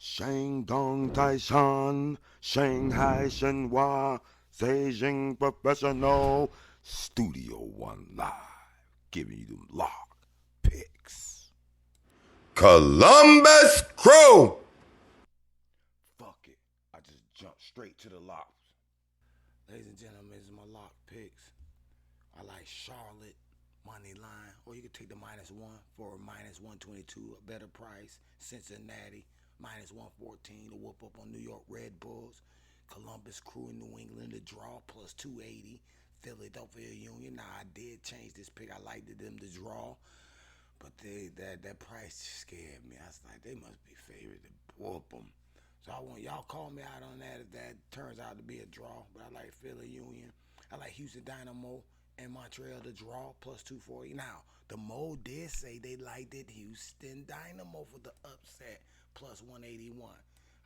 Shandong Taishan, Shanghai Shenhua, Beijing Professional, Studio One Live, giving you them lock picks. Columbus Crew! Fuck it, I just jumped straight to the locks. Ladies and gentlemen, this is my lock picks. I like Charlotte, money line, or you could take the -1 for a -122, a better price. Cincinnati, -114 to whoop up on New York Red Bulls. Columbus Crew in New England to draw +280. Philadelphia Union. Now I did change this pick. I liked them to draw, but that price scared me. I was like, they must be favored to whoop them. So I want y'all call me out on that if that turns out to be a draw. But I like Philly Union. I like Houston Dynamo and Montreal to draw +240. Now, the Mo did say they liked it Houston Dynamo for the upset +181.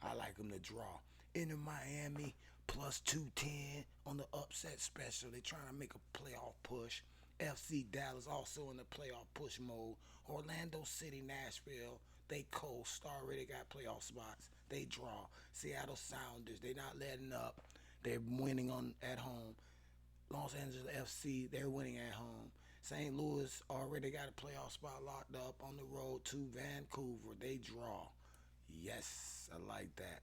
I like them to draw. Inter Miami +210 on the upset special. They're trying to make a playoff push. FC Dallas also in the playoff push mode. Orlando City, Nashville, they coast. Already got playoff spots. They draw. Seattle Sounders, they not letting up. They're winning at home. Los Angeles FC, they're winning at home. St. Louis already got a playoff spot locked up on the road to Vancouver. They draw. Yes, I like that.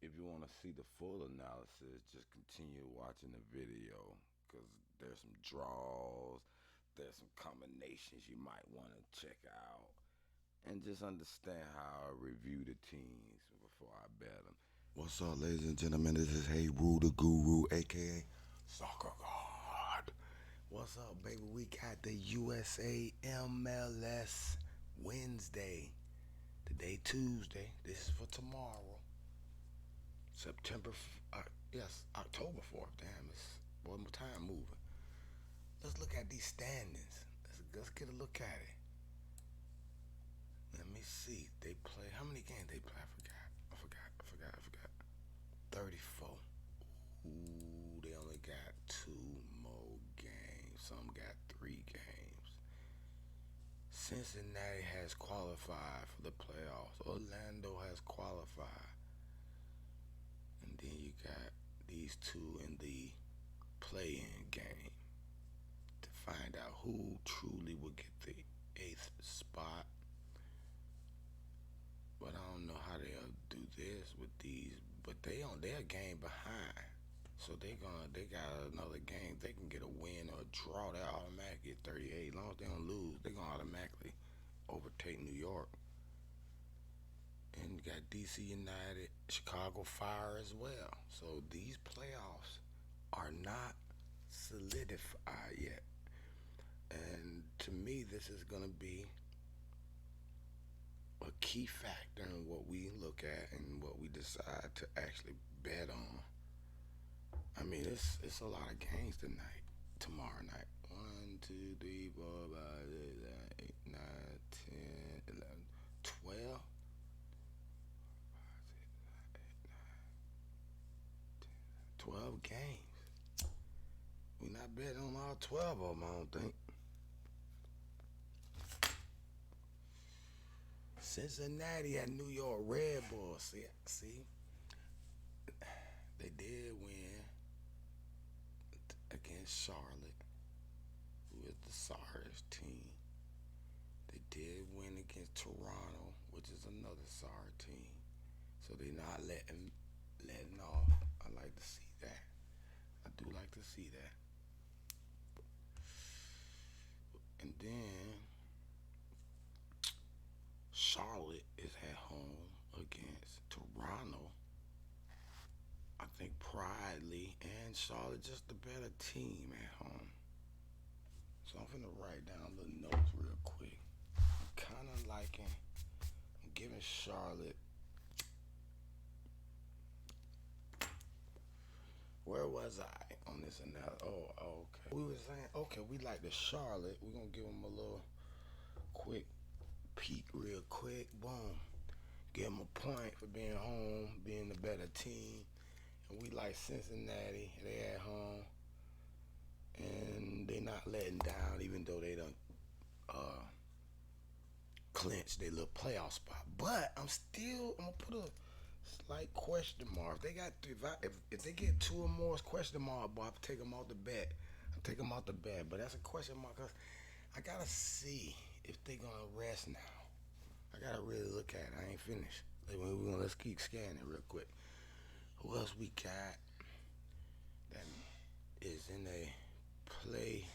If you want to see the full analysis, just continue watching the video because there's some draws, there's some combinations you might want to check out, and just understand how I review the teams before I bet them. What's up, ladies and gentlemen? This is Hey Roo the Guru, aka Soccer God. What's up, baby? We got the USA MLS Wednesday. Today, Tuesday. This is for tomorrow. October 4th. Damn, it's one more time moving. Let's look at these standings. Let's get a look at it. Let me see. They play. How many games they play? I forgot. 34. Ooh, they only got 2 more games. Some got 3 games. Cincinnati has qualified for the playoffs. Orlando has qualified. And then you got these 2 in the play-in game to find out who truly will get the 8th spot. But I don't know how they'll do this with these. But they're a game behind. So they got another game. They can get a win or a draw. They'll automatically get 38. As long as they don't lose, they're going to automatically overtake New York. And you got DC United, Chicago Fire as well. So these playoffs are not solidified yet. And to me, this is going to be a key factor in what we look at and what we decide to actually bet on. I mean, it's a lot of games tomorrow night. 1, 2, 3, 4, 5, 6, 7, 8, 9, 10, 11, 12. 12 games. We're not betting on all 12 of them, I don't think. Cincinnati at New York Red Bulls. See, they did win against Charlotte, who is the sorriest team. They did win against Toronto, which is another sorry team. So they're not letting off. I like to see that. I do like to see that. And then Charlotte is at home against Toronto. I think Pridely and Charlotte just a better team at home. So I'm finna write down little notes real quick. I'm kind of I'm giving Charlotte. Where was I on this analysis? Oh, okay. We were saying, okay, we like the Charlotte. We're going to give them a little quick peek real quick. Boom. Give them a point for being home, being the better team. And we like Cincinnati. They at home. And they not letting down even though they done clinch their little playoff spot. But I'm gonna put a slight question mark. If they get 2 or more question mark, boy, I'll take them out the bet. But that's a question mark, cause I gotta see if they gonna rest now. I gotta really look at it. I ain't finished. Let's keep scanning real quick. Who else we got that is in a play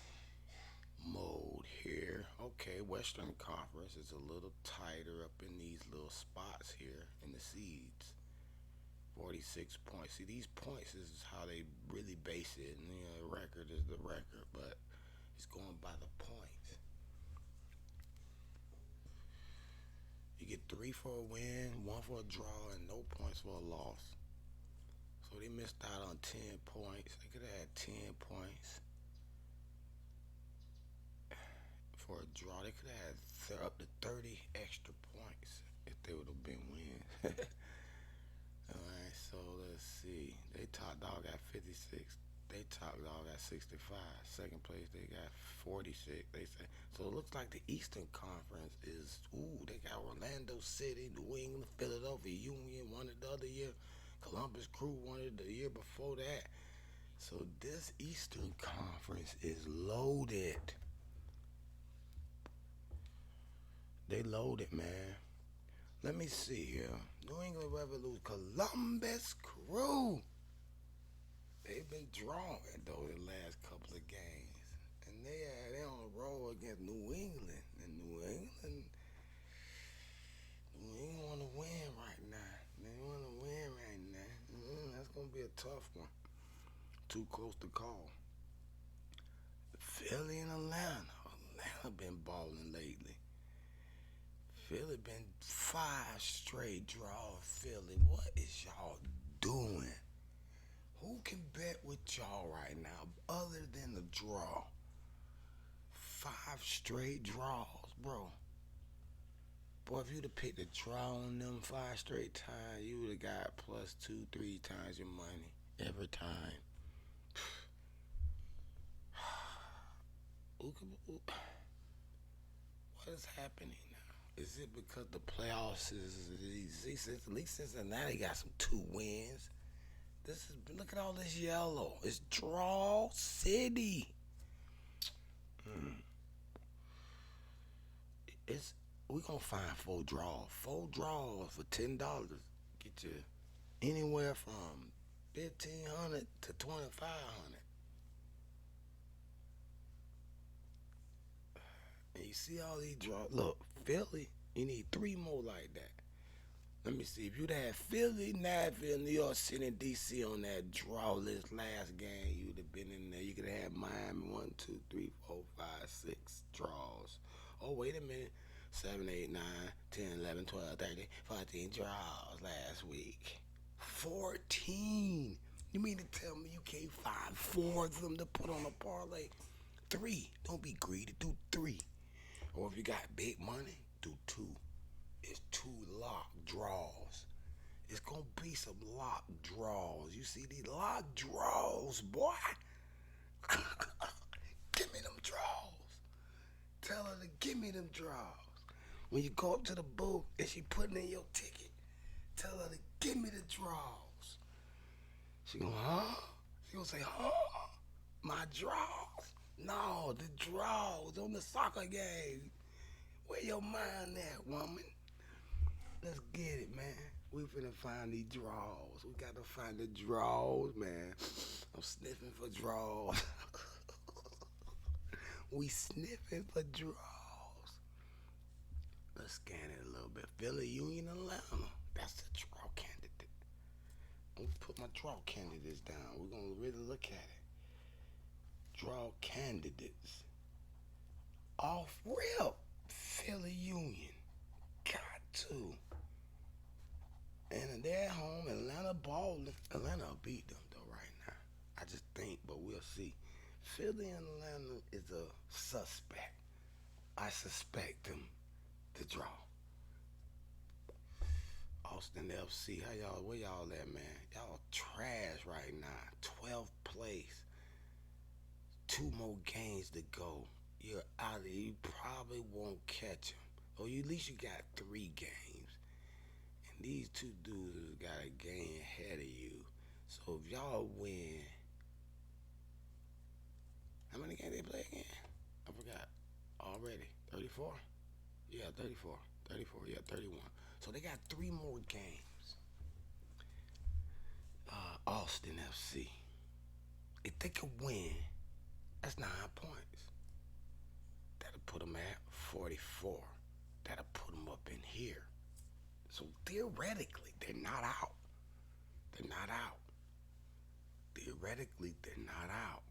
mode here? Okay, Western Conference is a little tighter up in these little spots here in the seeds. 46 points. See, these points is how they really base it. And, the record is the record, but it's going by the points. You get 3 for a win, 1 for a draw, and no points for a loss. So they missed out on 10 points. They could have had 10 points for a draw. They could have had up to 30 extra points if they would have been wins. Alright, so let's see. They top dog got 56. They top dog got 65. Second place, they got 46. They say so. It looks like the Eastern Conference is. They got Orlando City, New England, Philadelphia Union won it the other year. Columbus Crew won it the year before that. So this Eastern Conference is loaded. They loaded, man. Let me see here. New England Revolution, Columbus Crew. They've been drawing though the last couple of games, and they on a roll against New England, and New England want to win right now. They want to win right now. That's gonna be a tough one. Too close to call. Philly and Atlanta. Atlanta been balling lately. Philly been 5 straight draws. Philly, what is y'all doing? Who can bet with y'all right now other than the draw? 5 straight draws, bro. Boy, if you'd have picked a draw on them 5 straight times, you would have got plus 2, 3 times your money every time. What is happening now? Is it because the playoffs is easy? At least Cincinnati got some 2 wins. Look at all this yellow. It's draw city. We gonna find 4 draws. 4 draws for $10. Get you anywhere from $1,500 to $2,500. And you see all these draws. Look, Philly, you need 3 more like that. Let me see. If you'd had Philly, Nashville, New York City, and D.C. on that draw list last game, you'd have been in there. You could have had Miami 1, 2, 3, 4, 5, 6 draws. Oh, wait a minute. 7, 8, 9, 10, 11, 12, 13, 14 draws last week. 14. You mean to tell me you can't find 4 of them to put on a parlay? 3. Don't be greedy. Do 3. Or if you got big money, do 2. It's 2 lock draws. It's gonna be some lock draws. You see these lock draws, boy? Give me them draws. Tell her to give me them draws. When you go up to the booth and she putting in your ticket, tell her to give me the draws. She gonna, huh? She gonna say, huh? My draws? No, the draws on the soccer game. Where your mind at, woman? Let's get it, man. We finna find these draws. We gotta find the draws, man. I'm sniffing for draws. We sniffing for draws. Let's scan it a little bit. Philly, Union, Atlanta. That's the draw candidate. I'm gonna put my draw candidates down. We're gonna really look at it. Draw candidates. Off rip. Philly Union. Got to. And they're at home. Atlanta balling. Atlanta will beat them though right now. I just think, but we'll see. Philly and Atlanta is a suspect. I suspect them to draw. Austin FC, where y'all at, man? Y'all trash right now. 12th place. 2 more games to go. You're out of here. You probably won't catch them. Or at least you got 3 games. And these two dudes got a game ahead of you. So if y'all win, how many games they play again? I forgot already. 34? Yeah, 34. 34, yeah, 31. So they got 3 more games. Austin FC. If they could win, that's 9 points. That'll put them at 44. That'll put them up in here. So theoretically, they're not out. They're not out. Theoretically, they're not out.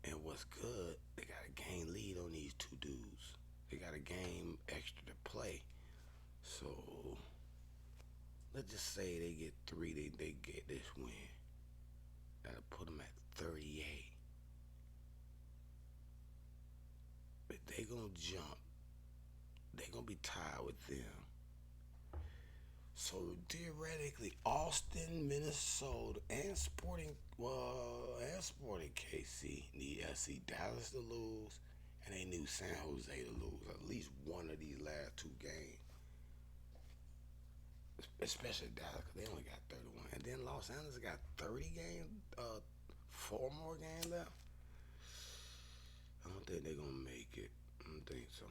And what's good, they got a game lead on these 2 dudes. They got a game extra to play. So let's just say they get 3, they get this win. That'll put them at 38. But they gonna jump. They gonna be tied with them. So theoretically, Austin, Minnesota, and Sporting KC need SC Dallas to lose, and they need San Jose to lose at least one of these last 2 games. Especially Dallas, because they only got 31. And then Los Angeles got 30 games, 4 more games left. I don't think they're going to make it. I don't think so.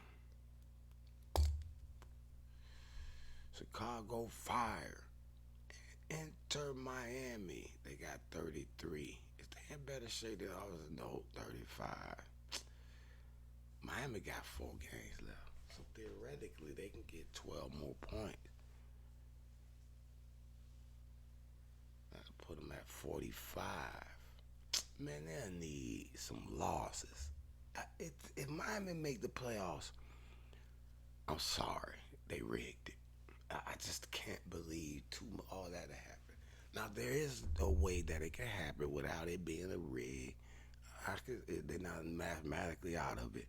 Chicago Fire. Inter Miami. They got 33. If they in better shape than ours, no, 35. Miami got 4 games left. So theoretically, they can get 12 more points. That'll put them at 45. Man, they'll need some losses. If Miami make the playoffs, I'm sorry, they rigged it. I just can't believe all that happened. Now, there is a way that it can happen without it being a rig. They're not mathematically out of it.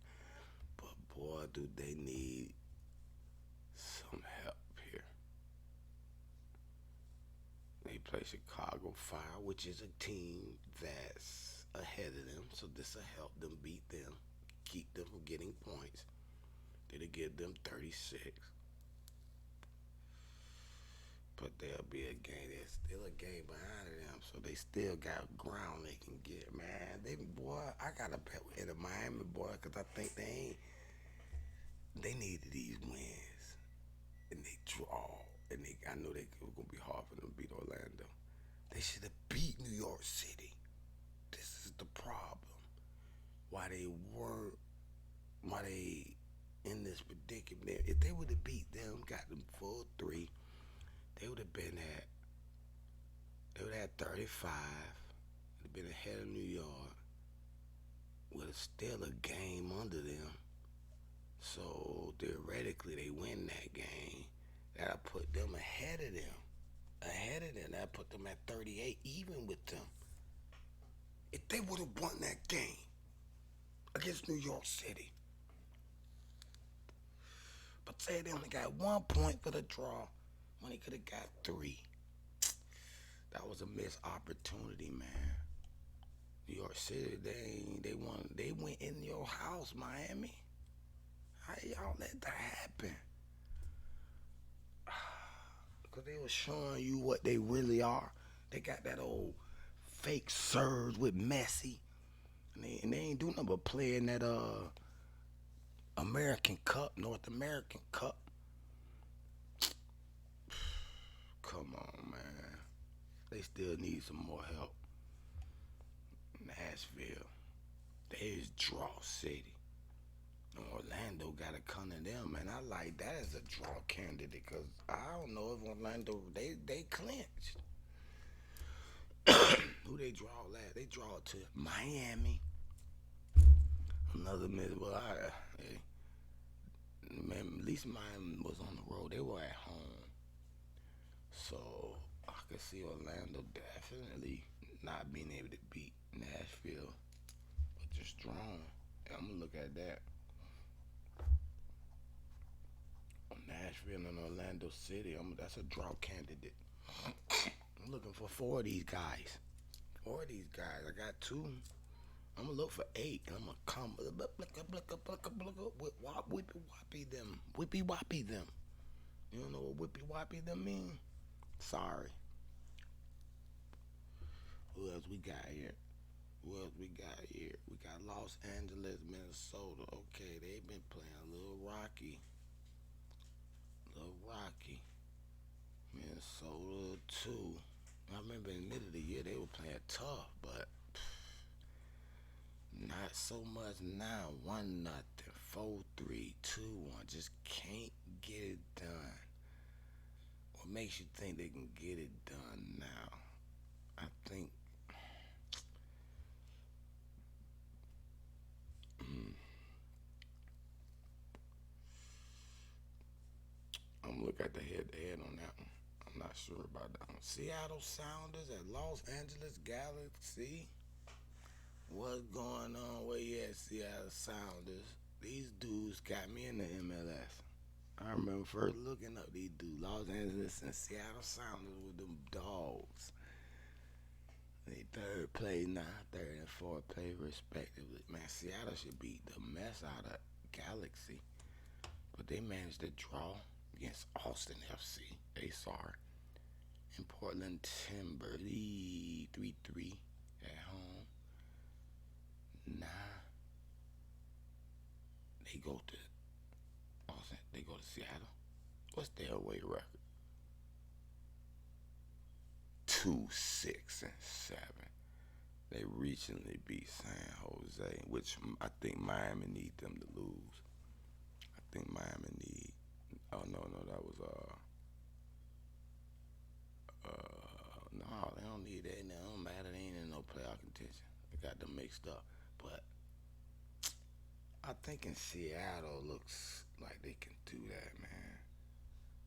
But, boy, do they need some help here. They play Chicago Fire, which is a team that's ahead of them. So this will help them beat them, keep them from getting points. It'll give them 36. But there'll be a game. There's still a game behind them, so they still got ground they can get. Man, I gotta bet with the Miami, boy, because I think they needed these wins, and they draw, and I know it was gonna be hard for them to beat Orlando. They should have beat New York City. This is the problem. Why they in this predicament? If they would have beat them, got them full 3. They would have had 35. They'd have been ahead of New York. With still a game under them. So theoretically, they win that game. That'll put them ahead of them. That'll put them at 38, even with them. If they would have won that game against New York City. But say they only got 1 point for the draw. When they could have got 3. That was a missed opportunity, man. New York City, they went in your house, Miami. How y'all let that happen? Because they were showing you what they really are. They got that old fake surge with Messi. And they ain't do nothing but play in that North American Cup. Come on, man. They still need some more help. Nashville. They is draw city. Orlando got to come to them, and I like that as a draw candidate because I don't know if Orlando, they clinched. Who they draw last? They draw to Miami. Another minute. Well, man, at least Miami was on the road. They were at home. So I could see Orlando definitely not being able to beat Nashville, but just drawing. And I'm gonna look at that. Nashville and Orlando City. That's a draw candidate. I'm looking for 4 of these guys. I got 2. I'm gonna look for 8, and I'm gonna come whippy woppy them, whippy woppy them. You don't know what whippy woppy them mean? Sorry. Who else we got here? Who else we got here? We got Los Angeles, Minnesota. Okay, they've been playing a little rocky. Little rocky. Minnesota too. I remember in the middle of the year they were playing tough, but not so much now. 1-0, 4-3, 2-1. Just can't get it done. What makes you think they can get it done now? I think I'm gonna look at the head-to-head on that one. I'm not sure about that one. Seattle Sounders at Los Angeles Galaxy. What's going on? Where you at, Seattle Sounders? These dudes got me in the MLS. I remember first looking up these dudes. Los Angeles and Seattle Sounders with them dogs. They third place now, third and fourth place respectively. Man, Seattle should beat the mess out of Galaxy. But they managed to draw against Austin FC. They sorry. And Portland Timberley 3-3 at home. Nah. They go to Austin. They go to Seattle. What's their away record? 2-6-7. They recently beat San Jose, which I think Miami need them to lose. I think Miami need. Oh no, that was no, they don't need that. It don't matter. They ain't in no playoff contention. They got them mixed up. But I think in Seattle looks like they can do that, man.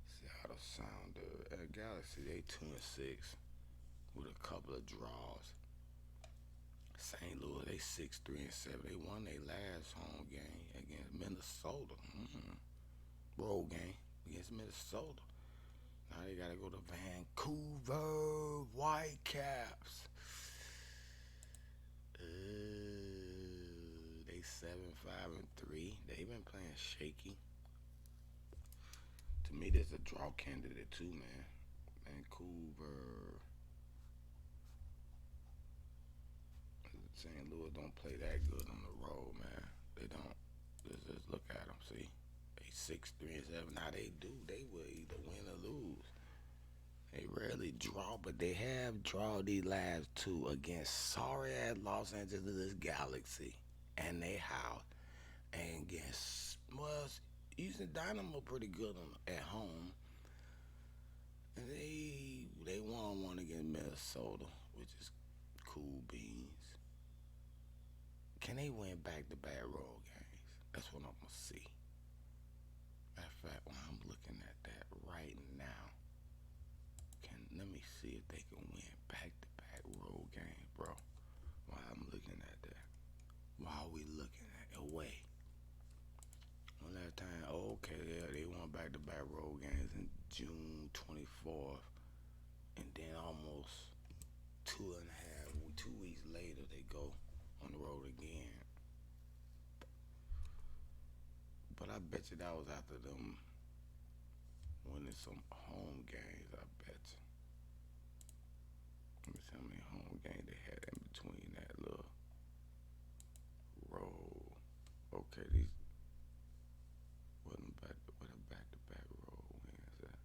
Seattle Sounder at Galaxy, they 2-6 with a couple of draws. St. Louis, they 6-3-7. They won their last home game against Minnesota. Road game against Minnesota. Now they gotta go to Vancouver Whitecaps. They 7-5-3. They've been playing shaky. To me, there's a draw candidate too, man. Vancouver. St. Louis don't play that good on the road, man. They don't. Just look at them, see? They 6-3-7. Now they do. They will either win or lose. They rarely draw, but they have drawn these last two against sorry-ass Los Angeles Galaxy. And they house. And against, well, using Dynamo pretty good at home. And they won one against Minnesota, which is cool beans. Can they win back-to-back road games? That's what I'm going to see. Matter of fact, when I'm looking at that right now, let me see if they can win back-to-back road games, bro. While I'm looking at that. While we looking at away. One last time, okay, yeah, they won back-to-back road games in June 24th. And then almost 2 weeks later, they go on the road again. But I bet you that was after them winning some home games, I bet you. Let me see how many home games they had in between that little road. Okay, these what a back-to-back road wins at.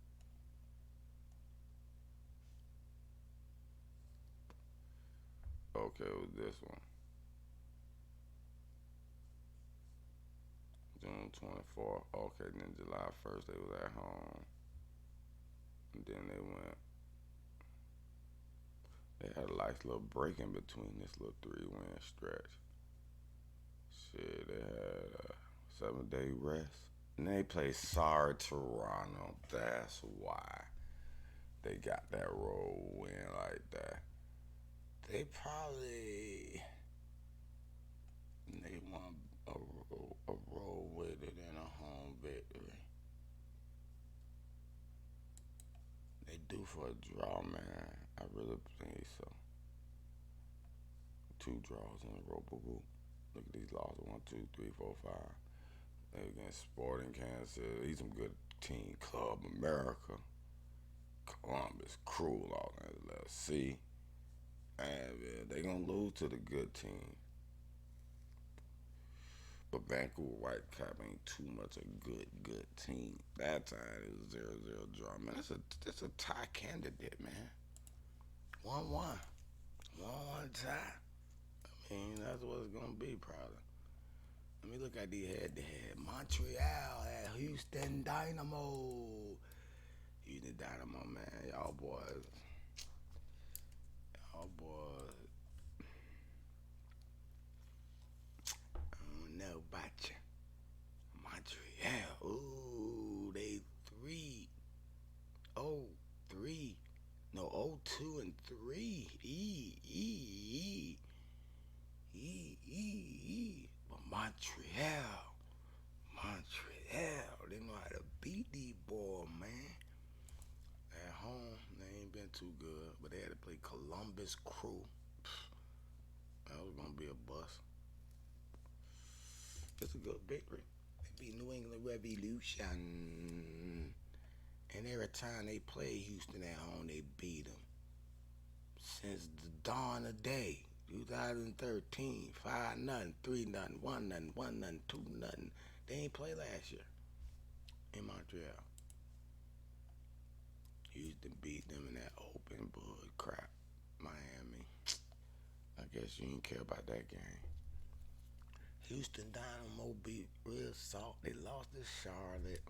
Okay, it was this one. June 24th. Okay, then July 1st they was at home. And then they had a nice little break in between this little 3-win stretch. Shit, they had a 7-day rest. And they played sorry Toronto. That's why they got that road win like that. They won a road with it and a home victory. They due for a draw, man. I really think so. 2 draws in a row. Boo-boo. Look at these losses. 1, 2, 3, 4, 5. They against Sporting Kansas City. These some good team. Club America. Columbus Crew, Lionel SC. And they gonna lose to the good team. But Vancouver Whitecaps ain't too much a good team. That time it was 0-0 draw. Man, that's a tie candidate, man. 1-1. 1-1 tie. I mean, that's what it's gonna be, probably. Let me look at the head-to-head. Montreal at Houston Dynamo. Houston Dynamo, man. Y'all boys. I don't know about you. Montreal. Ooh, they 3-0-3. No, 0-2-3. But Montreal, they know how to beat these boys, man. At home, they ain't been too good, but they had to play Columbus Crew. That was gonna be a bust. It's a good victory. They beat New England Revolution. And every time they play Houston at home, they beat them. Since the dawn of day, 2013, 5-0, 3-0, 1-0, 1-0, 2-0. They ain't play last year in Montreal. Houston beat them in that open bull crap. Miami. I guess you didn't care about that game. Houston Dynamo beat real soft. They lost to Charlotte.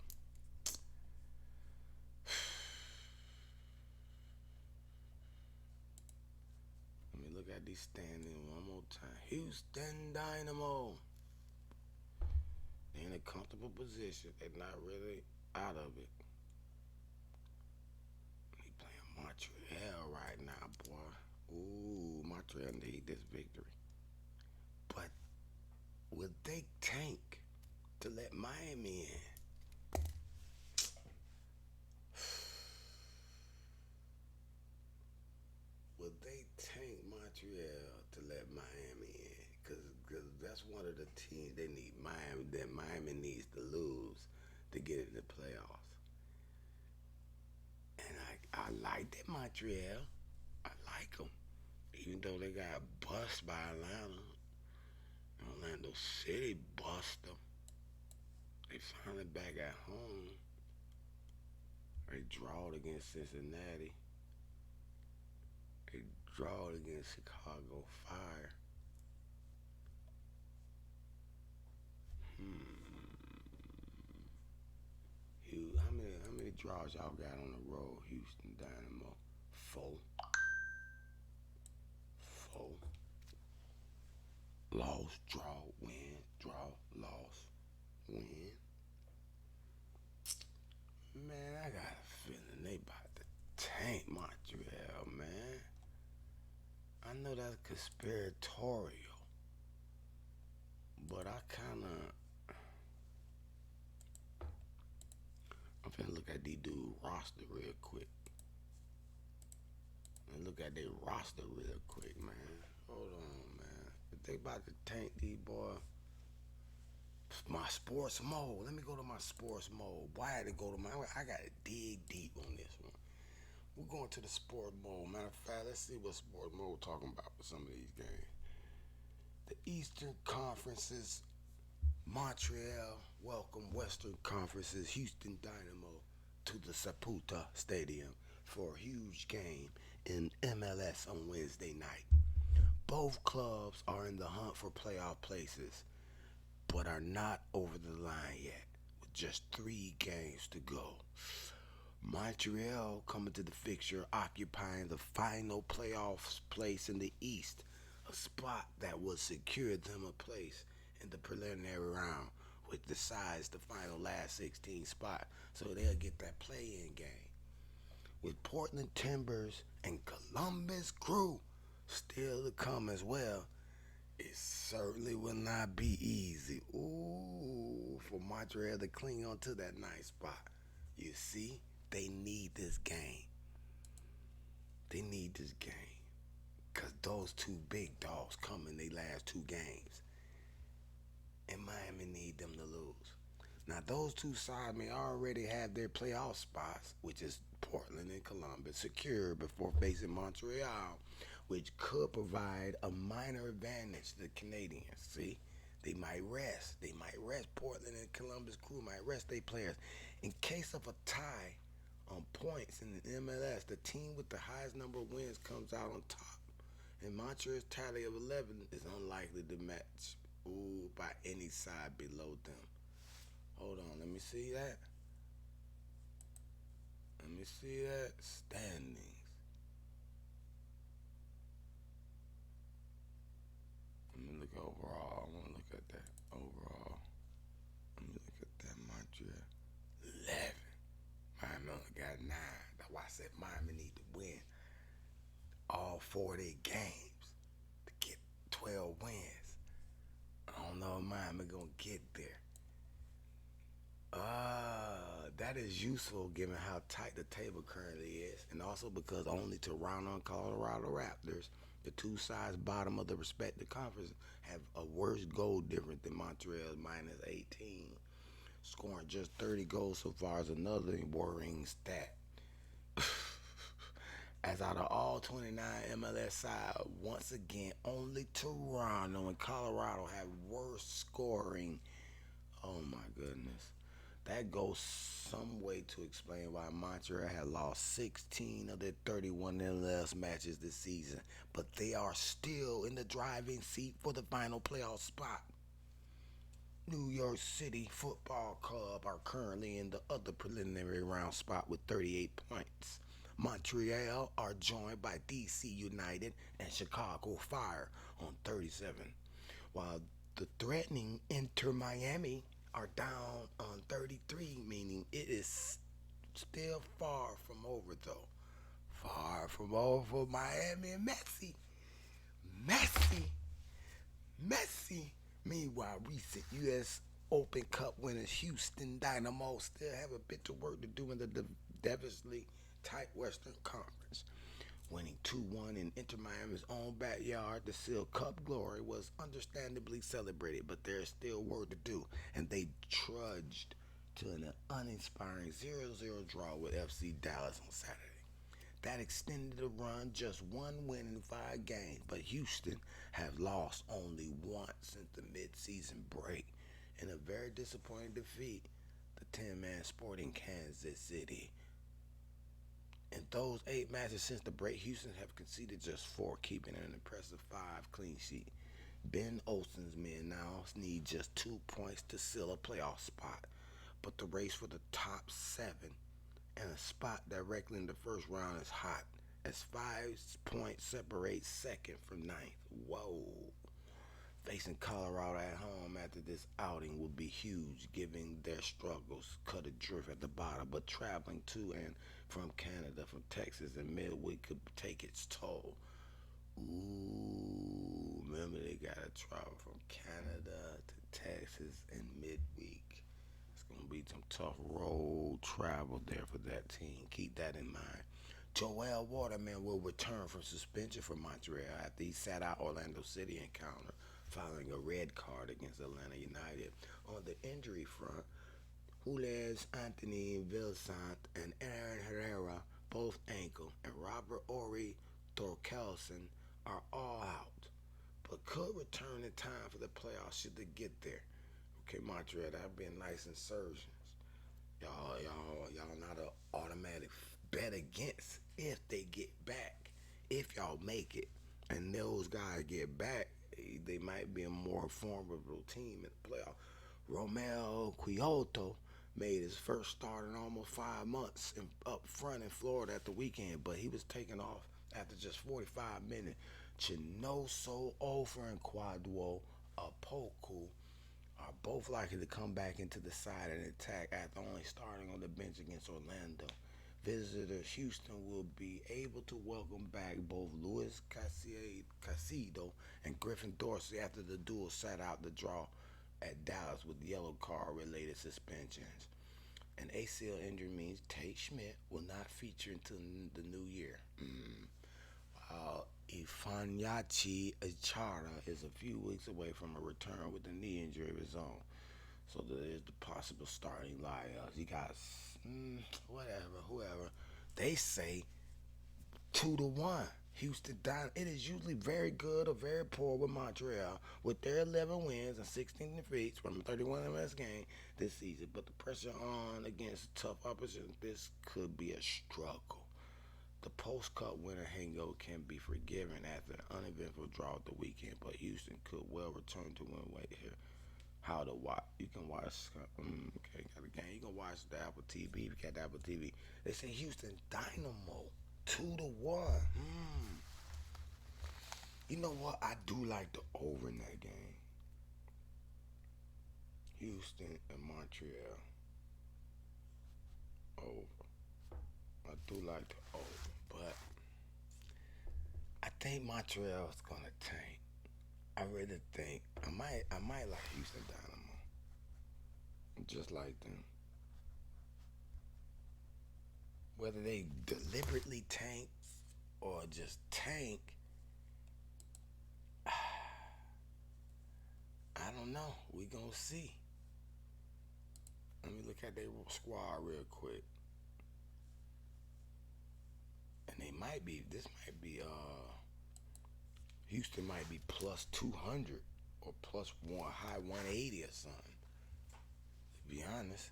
Let me look at these standings one more time. Houston Dynamo. They're in a comfortable position. They're not really out of it. They playing Montreal right now, boy. Ooh, Montreal need this victory. But will they tank to let Miami in? Will they tank Montreal to let Miami in? Because that's one of the teams they need. Miami needs to lose to get in the playoffs. And I like that Montreal. I like them. Even though they got bust by Atlanta. Orlando City bust them. They finally back at home. They drawed against Cincinnati. They drawed against Chicago Fire. How many draws y'all got on the road, Houston Dynamo? 4. Loss, draw, win, draw, loss, win. Man, I got a feeling they about to tank Montreal, man. I know that's conspiratorial, but I'm finna look at these dudes' roster real quick. And look at their roster real quick, man. Hold on, man. If they about to tank these boys, my sports mode. Let me go to my sports mode. Boy, I had to go to I gotta dig deep on this one. We're going to the sport mode. Matter of fact, let's see what sport mode talking about for some of these games. The Eastern Conferences, Montreal welcome Western Conferences, Houston Dynamo to the Saputo Stadium for a huge game in MLS on Wednesday night. Both clubs are in the hunt for playoff places, but are not over the line yet, with just 3 games to go. Montreal coming to the fixture, occupying the final playoffs place in the East, a spot that would secure them a place in the preliminary round, which decides the final last 16 spot, so they'll get that play-in game. With Portland Timbers and Columbus Crew still to come as well, it certainly will not be easy. Ooh, for Montreal to cling on to that nice spot. You see, they need this game. They need this game. Because those two big dogs come in their last two games, and Miami need them to lose. Now, those two sides may already have their playoff spots, which is Portland and Columbus, secured before facing Montreal, which could provide a minor advantage to the Canadians. See, they might rest. They might rest. Portland and Columbus crew might rest their players. In case of a tie on points in the MLS, the team with the highest number of wins comes out on top. And Montreal's tally of 11 is unlikely to match by any side below them. Hold on, let me see that. Let me see that. Standings. Let me look overall. I want to look at that overall. Let me look at that. Montreal 11. Miami only got 9. That's why I said Miami need to win all 4 of their games to get 12 wins. I don't know if Miami gonna get there. That is useful given how tight the table currently is, and also because only Toronto and Colorado Raptors, the two sides bottom of the respective conference, have a worse goal difference than Montreal's minus 18. Scoring just 30 goals so far is another worrying stat. As out of all 29 MLS sides, once again, only Toronto and Colorado have worse scoring. Oh my goodness. That goes some way to explain why Montreal had lost 16 of their 31 MLS matches this season, but they are still in the driving seat for the final playoff spot. New York City Football Club are currently in the other preliminary round spot with 38 points. Montreal are joined by DC United and Chicago Fire on 37, while the threatening Inter Miami are down on 33, meaning it is still far from over though. Far from over for Miami and Messi. Messi. Meanwhile, recent U.S. Open Cup winners Houston Dynamo still have a bit of work to do in the devilishly tight Western Conference. Winning 2-1 in Inter Miami's own backyard, the Seal Cup glory was understandably celebrated, but there's still work to do, and they trudged to an uninspiring 0-0 draw with FC Dallas on Saturday. That extended the run just one win in 5 games, but Houston have lost only once since the mid-season break in a very disappointing defeat, the 10-man Sporting Kansas City. In those 8 matches since the break, Houston have conceded just 4, keeping an impressive 5 clean sheet. Ben Olsen's men now need just 2 points to seal a playoff spot, but the race for the top 7 and a spot directly in the first round is hot, as 5 points separate second from ninth. Whoa. Facing Colorado at home after this outing will be huge, given their struggles cut adrift at the bottom, but traveling to and from Canada, from Texas and midweek could take its toll. Ooh, remember they gotta travel from Canada to Texas in midweek. It's gonna be some tough road travel there for that team. Keep that in mind. Joel Waterman will return from suspension for Montreal after he sat out Orlando City encounter following a red card against Atlanta United. On the injury front, Jules Anthony Vilsaint and Aaron Herrera, both ankle, and Robert Ori Thorkelson are all out, but could return in time for the playoffs should they get there. Okay, Montreal, that'd be a nice insurgence. Y'all not an automatic bet against if they get back. If y'all make it and those guys get back, they might be a more formidable team in the playoff. Romel Quioto made his first start in almost 5 months up front in Florida at the weekend, but he was taken off after just 45 minutes. Chinoso Ofer and Quadwo Apoku are both likely to come back into the side and attack after only starting on the bench against Orlando. Visitors Houston will be able to welcome back both Luis Casido and Griffin Dorsey after the duo sat out the draw at Dallas with yellow card related suspensions. An ACL injury means Tate Schmidt will not feature until the new year. Ifanyachi Ichara is a few weeks away from a return with a knee injury of his own. So there is the possible starting lineup. He got whatever, whoever. They say 2-1. Houston Dynamo. It is usually very good or very poor with Montreal, with their 11 wins and 16 defeats from 31 MLS games this season. But the pressure on against tough opposition, this could be a struggle. The post-Cup winner hangover can be forgiven after an uneventful draw at the weekend, but Houston could well return to win weight here. How to watch? You can watch. Okay, got a game. You can watch the Apple TV. You got the Apple TV. They say Houston Dynamo 2-1. You know what? I do like the over in that game. Houston and Montreal over. I do like the over, but I think Montreal is gonna tank. I really think I might like Houston Dynamo, just like them. Whether they deliberately tank or just tank, I don't know. We gonna see. Let me look at their squad real quick. And they might be, this might be, Houston might be plus 200 or plus high 180 or something. To be honest,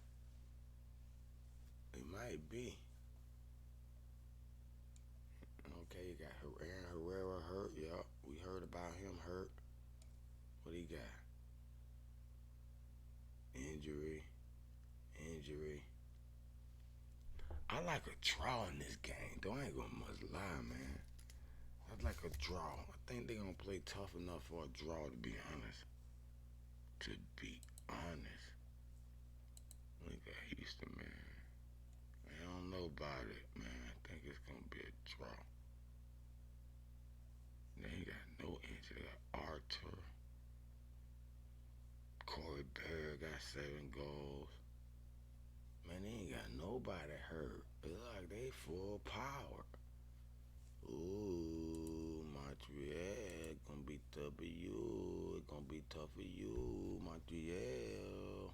it might be. Okay, you got Aaron Herrera hurt. Yup, we heard about him hurt. What he got? Injury. I like a draw in this game, though. I ain't gonna much lie, man. I'd like a draw. I think they're gonna play tough enough for a draw, to be honest. Look at Houston, man. I don't know about it, man. I think it's gonna be a draw. They ain't got no injury. They got Arthur. Corey Bear got 7 goals. Man, they ain't got nobody hurt. It look like they full power. Ooh, Montreal gonna be tough for you. It's gonna be tough for you, Montreal.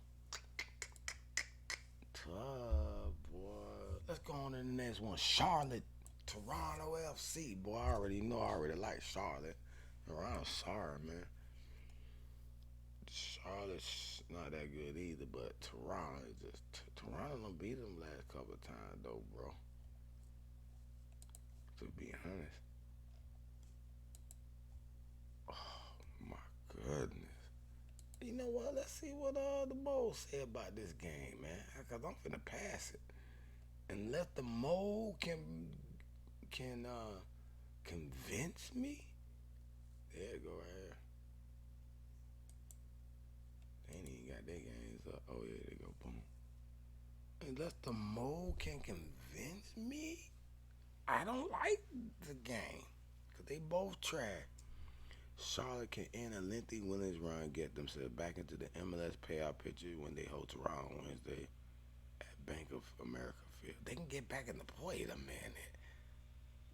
Tough, boy. Let's go on to the next one. Charlotte, Toronto FC. Boy, I already like Charlotte. Toronto's sorry, man. Charlotte's not that good either, but Toronto is just Toronto done beat them last couple of times though, bro. To be honest. Oh my goodness. You know what? Let's see what the Moles say about this game, man. Cause I'm finna pass it. Unless the Mole can convince me. There you go right here. They ain't even got their games up. Oh yeah, they go boom. Unless the Mole can convince me, I don't like the game. Cause they both trash. Charlotte can end a lengthy winners run, get themselves back into the MLS payout picture when they hold Toronto Wednesday at Bank of America Field. They can get back in the wait a minute.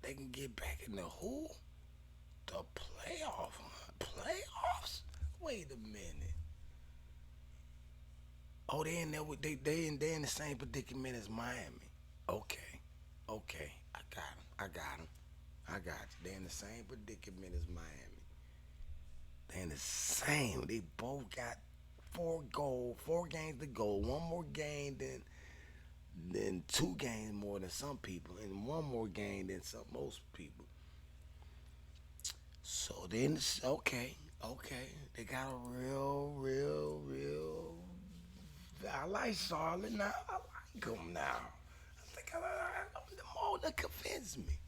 They can get back in the who? The playoff, huh? Playoffs? Wait a minute. Oh, they in there with they in the same predicament as Miami. Okay. I got them. I got you. They in the same predicament as Miami. They in the same. They both got 4 games to go. One more game than 2 games more than some people, and 1 more game than most people. So then, okay. They got a real. I like Charlotte now. I like them now. I think I'm the more to convince me.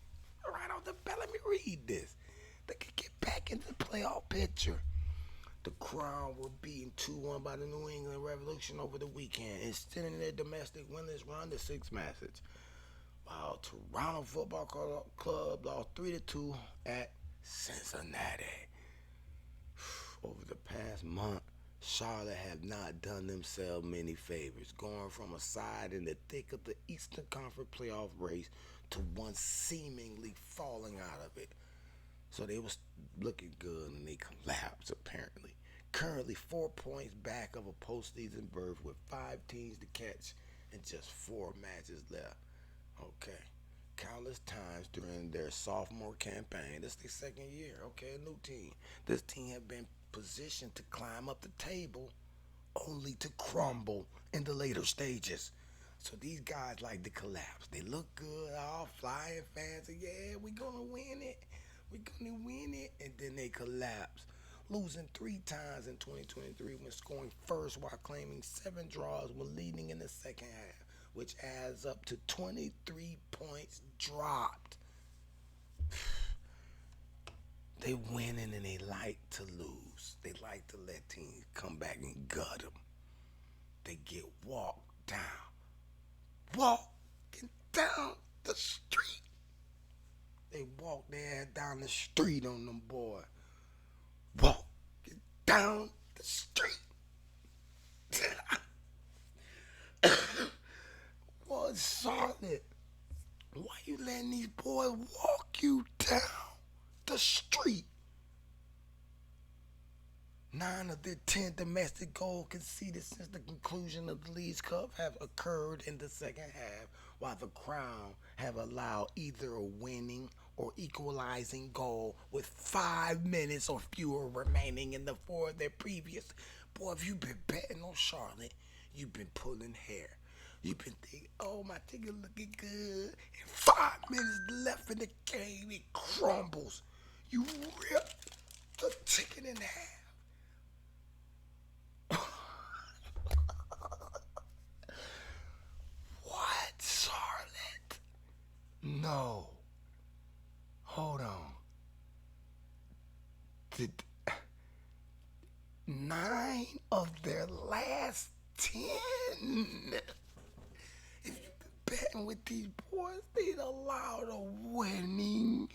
Right off the bat, let me read this. They can get back into the playoff picture. The Crown were beaten 2-1 by the New England Revolution over the weekend, extending their domestic winners run to 6 matches. While Toronto Football Club lost 3-2 at Cincinnati. Over the past month, Charlotte have not done themselves many favors, going from a side in the thick of the Eastern Conference playoff race to one seemingly falling out of it. So they was looking good and they collapsed apparently. Currently 4 points back of a postseason berth with 5 teams to catch and just 4 matches left. Okay. Countless times during their sophomore campaign, this is their second year, okay, a new team. This team had been positioned to climb up the table only to crumble in the later stages. So these guys like to collapse. They look good, all flying fancy. Yeah, we gonna win it. We gonna win it, and then they collapse, losing 3 times in 2023 when scoring first while claiming 7 draws when leading in the second half, which adds up to 23 points dropped. They winning and they like to lose. They like to let teams come back and gut them. They get walked down. Walking down the street. They walk their ass down the street on them boys. Walking down the street. Boy, Charlotte, why you letting these boys walk you down the street? 9 of their 10 domestic goals conceded since the conclusion of the Leagues Cup have occurred in the second half, while the Crown have allowed either a winning or equalizing goal with 5 minutes or fewer remaining in the 4 of their previous. Boy, if you've been betting on Charlotte, you've been pulling hair. You've been thinking, oh, my ticket looking good. And 5 minutes left in the game, it crumbles. You rip the ticket in half. What, Charlotte? No. Hold on. Did 9 of their last 10? If you've been betting with these boys, they'd allowed a winning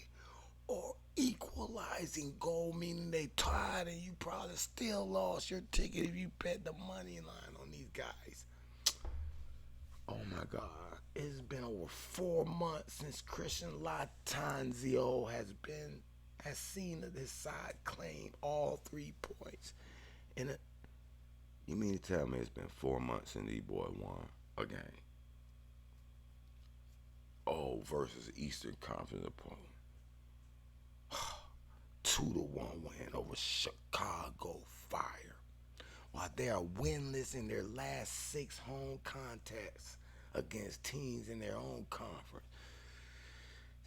or equalizing goal, meaning they tied and you probably still lost your ticket if you bet the money line on these guys. Oh my God. It's been over 4 months since Christian Latanzio has seen his side claim all 3 points. You mean to tell me it's been 4 months since these boys won a game? Oh, versus Eastern Conference opponent. 2-1 win over Chicago Fire. While they are winless in their last 6 home contests against teams in their own conference.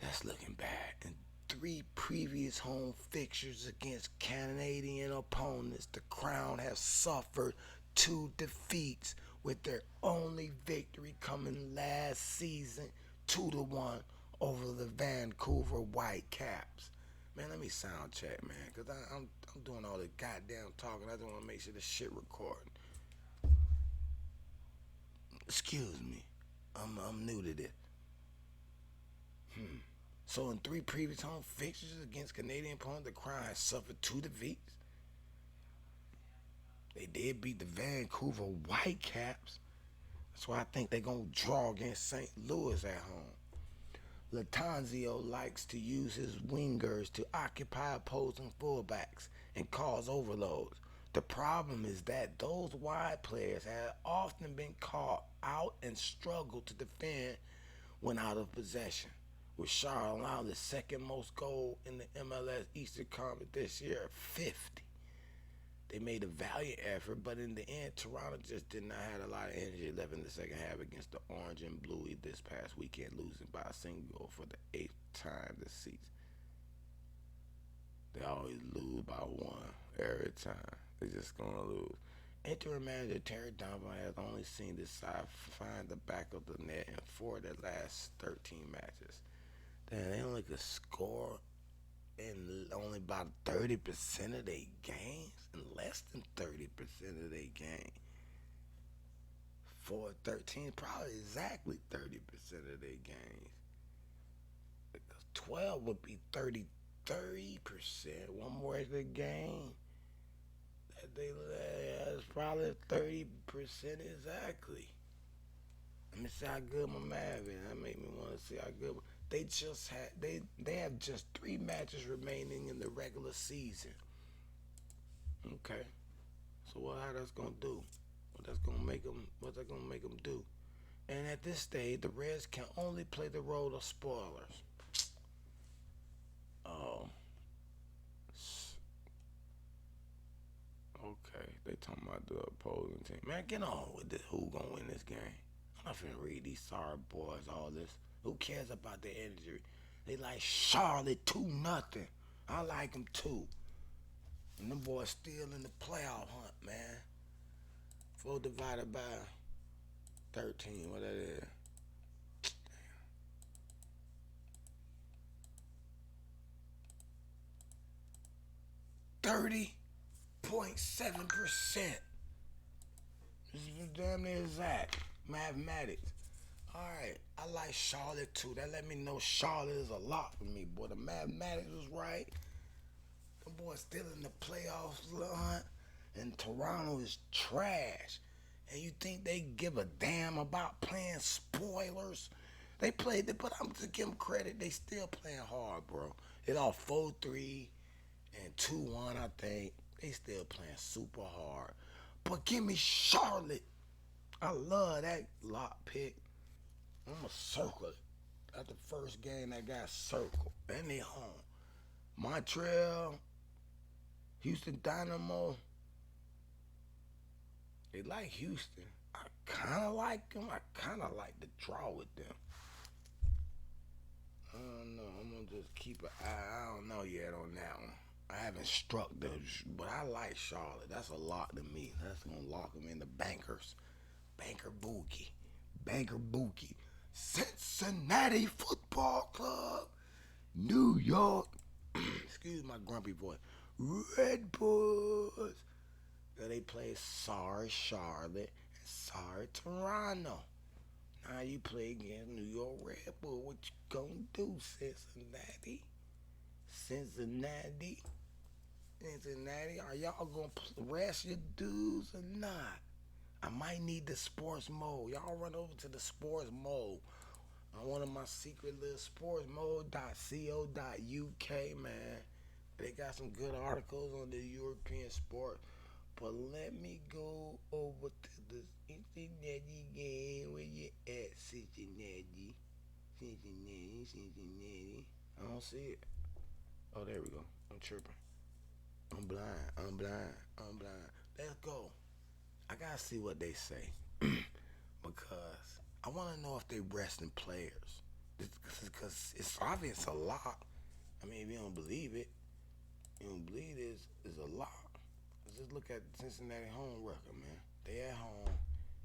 That's looking bad. In 3 previous home fixtures against Canadian opponents, the Crown have suffered 2 defeats, with their only victory coming last season, 2-1 over the Vancouver Whitecaps. Man, let me sound check, man, because I'm doing all this goddamn talking. I just want to make sure this shit recording. Excuse me. I'm new to this. So in 3 previous home fixtures against Canadian opponents, the Crown has suffered 2 defeats. They did beat the Vancouver Whitecaps. That's why I think they're going to draw against St. Louis at home. Latanzio likes to use his wingers to occupy opposing fullbacks and cause overloads. The problem is that those wide players have often been caught out and struggled to defend when out of possession, with Charlotte allowing the second most goal in the MLS Eastern Conference this year, 50. They made a valiant effort, but in the end, Toronto just did not have a lot of energy left in the second half against the Orange and Bluey this past weekend, losing by a single goal for the 8th time this season. They always lose by 1 every time. They're just going to lose. Interim manager Terry Donovan has only seen this side find the back of the net in 4 of their last 13 matches. Damn, they only could score in only about 30% of their games, and less than 30% of their games. 4-13, probably exactly 30% of their games. Because 12 would be 30%. One more extra game. That's probably 30% exactly. Let me see how good my math is. That made me want to see how good. They have just 3 matches remaining in the regular season. Okay, so how that's gonna do? What's that gonna make them do? And at this stage, the Reds can only play the role of spoilers. Oh, okay. They talking about the opposing team. Man, get on with this. Who gonna win this game? I'm not finna read these sorry boys all this. Who cares about their injury? They like Charlotte 2-0. I like them too. And them boys still in the playoff hunt, man. 4 divided by 13, what that is? 30.7%. This is damn near exact. Mathematics. Alright, I like Charlotte too. That let me know Charlotte is a lot for me, boy. The mathematics was right. Them boys still in the playoffs hunt. And Toronto is trash. And you think they give a damn about playing spoilers? They played it, but I'm to give them credit. They still playing hard, bro. It all 4-3 and 2-1, I think. They still playing super hard. But give me Charlotte. I love that lock pick. I'm going to circle it. That's the first game that got circled. And they home. Montreal, Houston Dynamo. They like Houston. I kind of like them. I kind of like the draw with them. I don't know. I'm going to just keep an eye. I don't know yet on that one. I haven't struck those, but I like Charlotte. That's a lock to me. That's going to lock them in the bankers. Banker Bookie. Banker Bookie. Cincinnati Football Club. New York. Excuse my grumpy voice. Red Bulls. They play sorry Charlotte and sorry Toronto. Now you play against New York Red Bull. What you gonna do, Cincinnati? Cincinnati? Are y'all gonna rest your dudes or not? I might need the sports mode. Y'all run over to the sports mode. On one of my secret little sportsmode.co.uk, man. They got some good articles on the European sport. But let me go over to the Cincinnati game. Where you at, Cincinnati? Cincinnati. I don't see it. Oh, there we go. I'm tripping. I'm blind. Let's go. I gotta see what they say. Because I want to know if they resting players. Because it's obvious a lot. I mean, if you don't believe it, it's a lot. Let's just look at Cincinnati home record, man. They at home,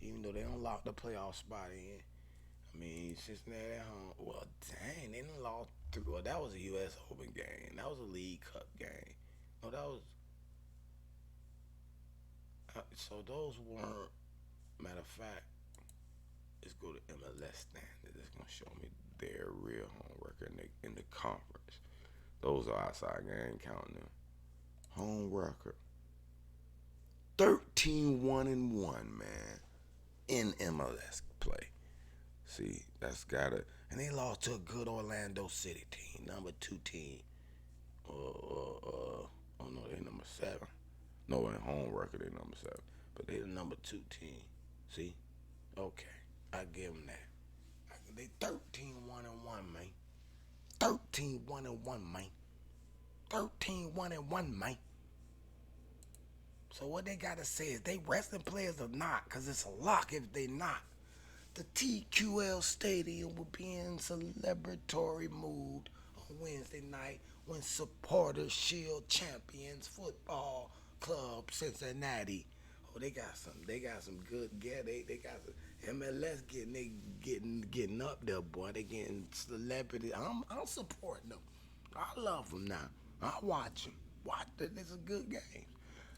even though they don't lock the playoff spot in. I mean, Cincinnati at home. Well, dang, they done lost 3. Well, that was a U.S. Open game. That was a League Cup game. No, that was. So those weren't. Matter of fact, let's go to MLS standards. It's gonna show me their real home record in the conference. Those are outside game counting them. Home record. 13-1-1, man, in MLS play. See, that's gotta, and they lost to a good Orlando City team, number 2 team. Oh no, they number 7. No, in home record they number 7, but they the number 2 team. See, okay, I give them that. They 13-1-1, man. 13-1-1, man. 13-1-1, man. So what they gotta say is they resting players or not, because it's a lock if they not. The TQL Stadium will be in celebratory mood on Wednesday night when supporters shield champions football club Cincinnati. Oh, they got some good. Yeah, they got some MLS getting up there, boy. They getting celebrity. I'm supporting them. I love them now. I watch them. It's a good game.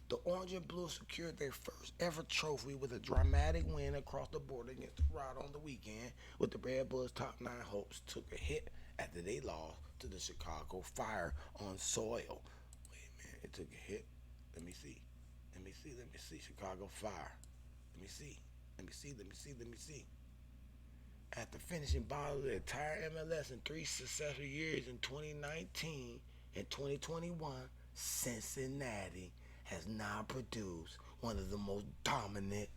The Orange and Blue secured their first ever trophy with a dramatic win across the border against Toronto on the weekend, with the Red Bulls' top 9 hopes took a hit after they lost to the Chicago Fire on soil. Wait a minute, it took a hit? Let me see. Chicago Fire. Let me see. After finishing bottom of the entire MLS in 3 successful years in 2019 and 2021, Cincinnati has now produced one of the most dominant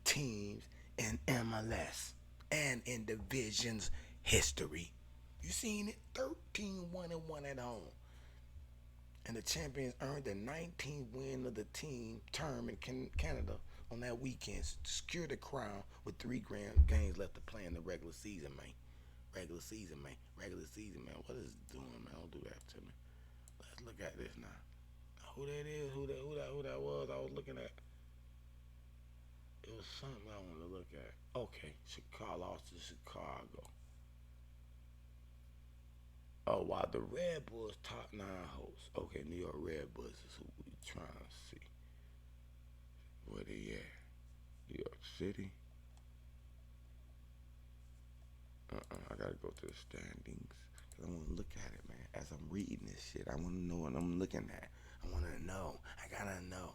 teams in MLS and in division's history. You seen it? 13-1-1 at home. And the champions earned the 19th win of the team term in Canada on that weekend to secure the crown with 3 games left to play in the regular season, man. Regular season, man. Regular season, man. What is it doing, man? Don't do that to me. Let's look at this now. Who that is? Who that was? I was looking at. It was something I wanted to look at. Okay, Chicago lost to Chicago. Oh, wow, the Red Bulls top 9 hosts. Okay, New York Red Bulls is who we trying to see. Where they at? New York City. I gotta go to the standings. Cause I want to look at it, man. As I'm reading this shit, I want to know what I'm looking at. I want to know. I gotta know.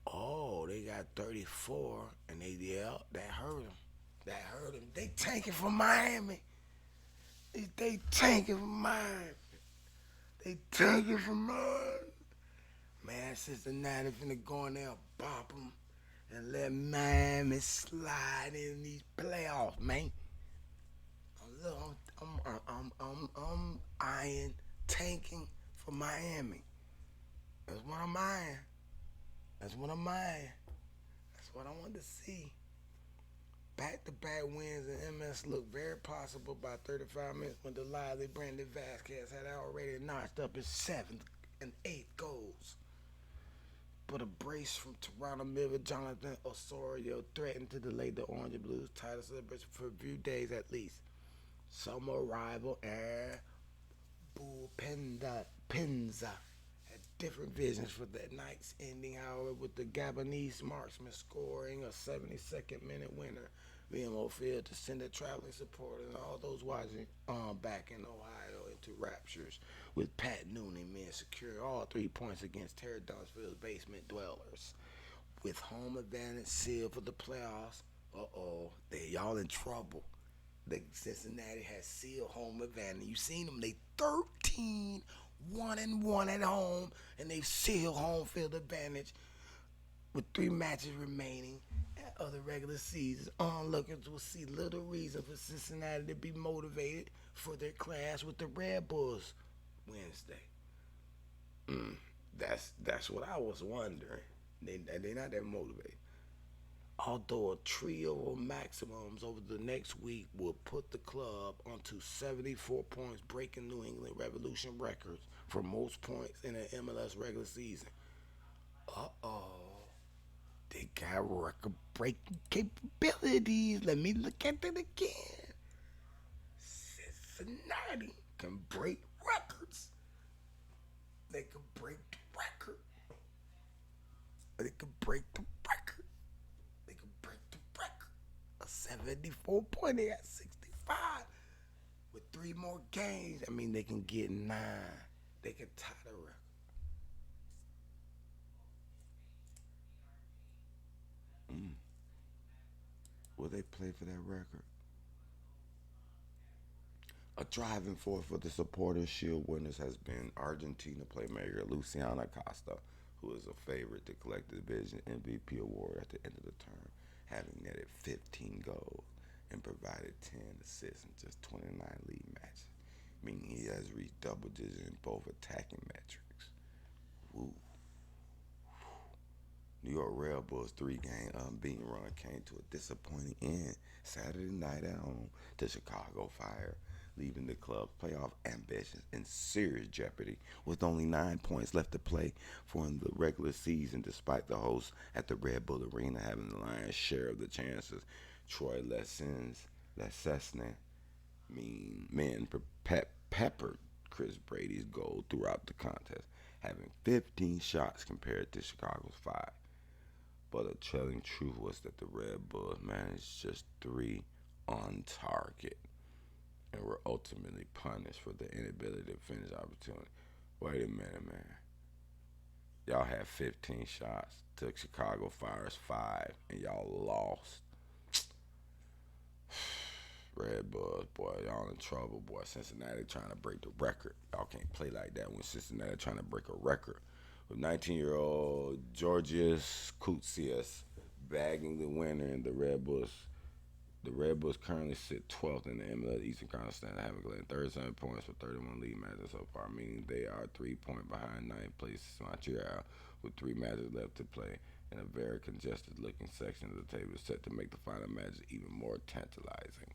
Oh, they got 34, and that hurt them. That hurt them. They tanking for Miami. They tanking for Miami. They tanking for Miami. Man, Cincinnati finna go in there and bop them and let Miami slide in these playoffs, man. Look, I'm eyeing tanking for Miami. That's what I'm eyeing. That's what I'm eyeing. That's what I want to see. Back-to-back wins in MS looked very possible by 35 minutes when the lively Brandon Vasquez had already notched up his 7th and 8th goals. But a brace from Toronto midfielder Jonathan Osorio threatened to delay the Orange and Blues title celebration for a few days at least. Summer rival Air Pinza had different visions for that night's ending, however, with the Gabonese marksman scoring a 72nd minute winner. VMO Field to send a traveling supporters and all those watching back in Ohio into raptures, with Pat Noonan men secure all 3 points against Terry Dunsfield's basement dwellers. With home advantage sealed for the playoffs, y'all in trouble. The Cincinnati has sealed home advantage. You seen them? They 13-1-1 at home, and they've sealed home field advantage with 3 matches remaining of the regular season. Onlookers will see little reason for Cincinnati to be motivated for their clash with the Red Bulls Wednesday. That's what I was wondering. They're not that motivated. Although a trio of maximums over the next week will put the club onto 74 points, breaking New England Revolution records for most points in an MLS regular season. They got record-breaking capabilities. Let me look at it again. Cincinnati can break records. They can break the record. They can break the record. They can break the record. A 74 point. They got 65. With 3 more games, I mean, they can get 9. They can tie the record. Will they play for that record? A driving force for the Supporters' Shield winners has been Argentina playmaker Luciano Acosta, who is a favorite to collect the division MVP award at the end of the term, having netted 15 goals and provided 10 assists in just 29 league matches, meaning he has reached double digits in both attacking metrics. Woo. New York Red Bulls 3-game unbeaten run came to a disappointing end Saturday night at home to Chicago Fire, leaving the club's playoff ambitions in serious jeopardy with only 9 points left to play for in the regular season, despite the hosts at the Red Bull Arena having the lion's share of the chances. Troy Lesesne men peppered Chris Brady's goal throughout the contest, having 15 shots compared to Chicago's 5. But a chilling truth was that the Red Bulls managed just 3 on target and were ultimately punished for the inability to finish opportunity. Wait a minute, man. Y'all had 15 shots, took Chicago Fire's 5, and y'all lost. Red Bulls, boy, y'all in trouble, boy. Cincinnati trying to break the record. Y'all can't play like that when Cincinnati trying to break a record. With 19-year-old Georgios Koutsias bagging the winner in the Red Bulls. The Red Bulls currently sit 12th in the MLS Eastern Conference standing, having collected 37 points for 31 league matches so far, meaning they are 3 points behind ninth place Montreal with 3 matches left to play in a very congested-looking section of the table set to make the final matches even more tantalizing.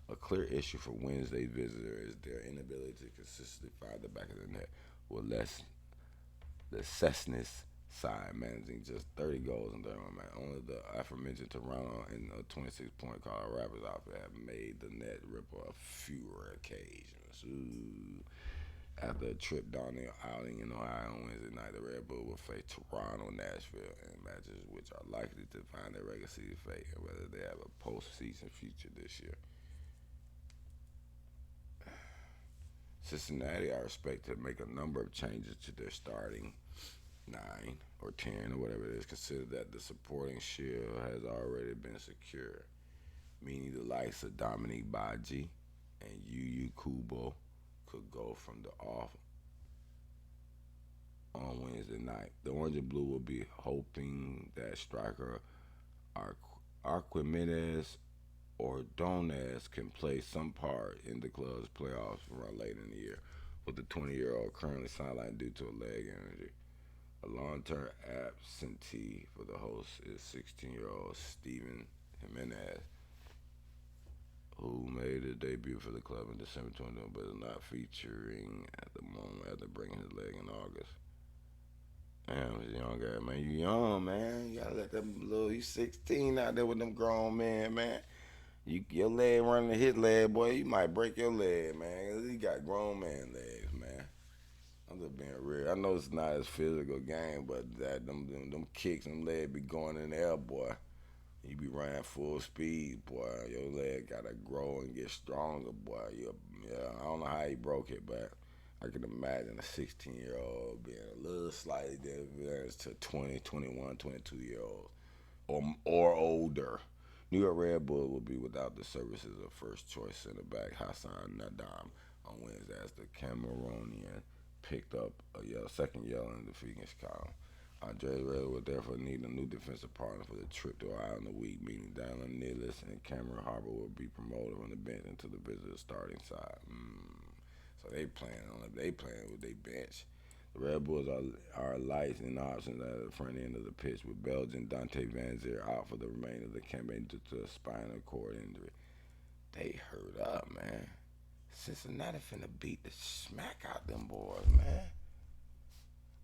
A clear issue for Wednesday's visitor is their inability to consistently find the back of the net, with the Cessnas side managing just 30 goals in their own match. Only the aforementioned Toronto and a 26-point Colorado Rapids outfit have made the net ripple a few rare occasions. Ooh. After a trip down the outing in Ohio on Wednesday night, the Red Bull will face Toronto, Nashville, in matches which are likely to find their regular season fate and whether they have a postseason future this year. Cincinnati are expected to make a number of changes to their starting 9 or 10 or whatever it is. Consider that the supporting shield has already been secured, meaning the likes of Dominique Badji and Yu Kubo could go from the off on Wednesday night. The Orange and Blue will be hoping that striker Archimedes Ordonez can play some part in the club's playoffs run later in the year, with the 20-year-old currently sidelined due to a leg injury. A long-term absentee for the host is 16-year-old Steven Jimenez, who made a debut for the club in December 2020, but is not featuring at the moment after breaking his leg in August. Damn, he's a young guy, man. You young, man. You gotta let them little, you 16 out there with them grown men, man. Your leg running to his leg, boy, you might break your leg, man. He got grown man legs, man. I'm just being real. I know it's not as physical game, but that them kicks, them legs be going in the air, boy. You be running full speed, boy. Your leg gotta grow and get stronger, boy. I don't know how he broke it, but I can imagine a 16-year-old being a little slightly different to 20, 21, 22-year-olds or older. New York Red Bull will be without the services of first-choice center back Hassan Nadam on Wednesday as the Cameroonian picked up a second yellow in defeating Chicago. Andre Ray will therefore need a new defensive partner for the trip to Ohio in the week, meaning Dylan Nealis and Cameron Harbour will be promoted from the bench into the visitor starting side. So they playing with their bench. The Red Bulls are light in options at the front end of the pitch, with Belgian Dante Van Zier out for the remainder of the campaign due to a spinal cord injury. They hurt up, man. Cincinnati finna beat the smack out them boys, man.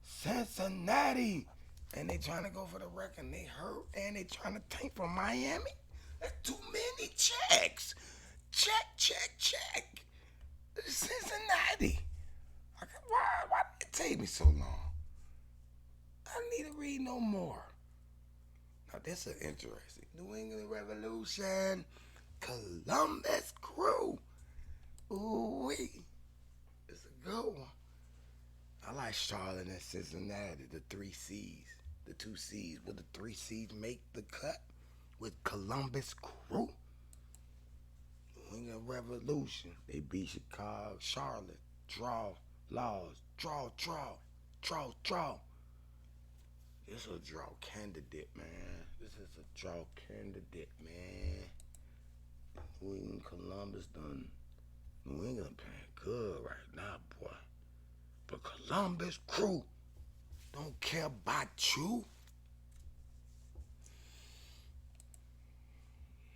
Cincinnati! And they trying to go for the record. They hurt and they trying to tank from Miami? That's too many checks. Check. Cincinnati. Why did it take me so long? I need to read no more. Now this is interesting. New England Revolution, Columbus Crew. Ooh-wee. It's a good one. I like Charlotte and Cincinnati, the 3 C's. The 2 C's. Will the 3 C's make the cut with Columbus Crew? New England Revolution. They beat Chicago, Charlotte. Draw. This is a draw candidate, man. New England Columbus done. New England playing good right now, boy. But Columbus Crew don't care about you.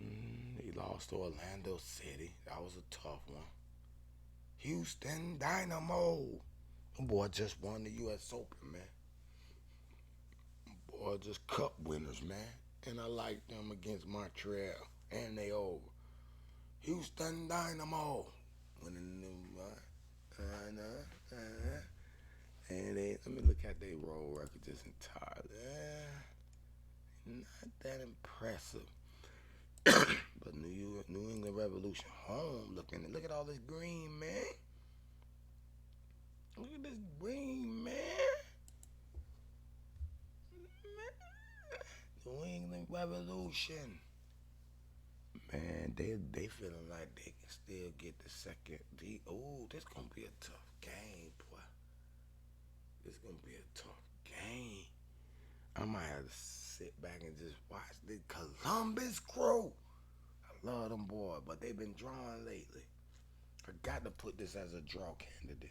They lost to Orlando City. That was a tough one. Houston Dynamo. Them boy just won the U.S. Open, man. Boy, just cup winners, man. And I like them against Montreal. And they over. Houston Dynamo. Winning them, and let me look at their road record just entirely. Not that impressive. But New England Revolution home look at all this green, man. Look at this green, man. New England Revolution. Man, they feeling like they can still get the second. This gonna be a tough game, boy. This gonna be a tough game. I might have to sit back and just watch the Columbus Crew. I love them boys, but they've been drawing lately. I got to put this as a draw candidate.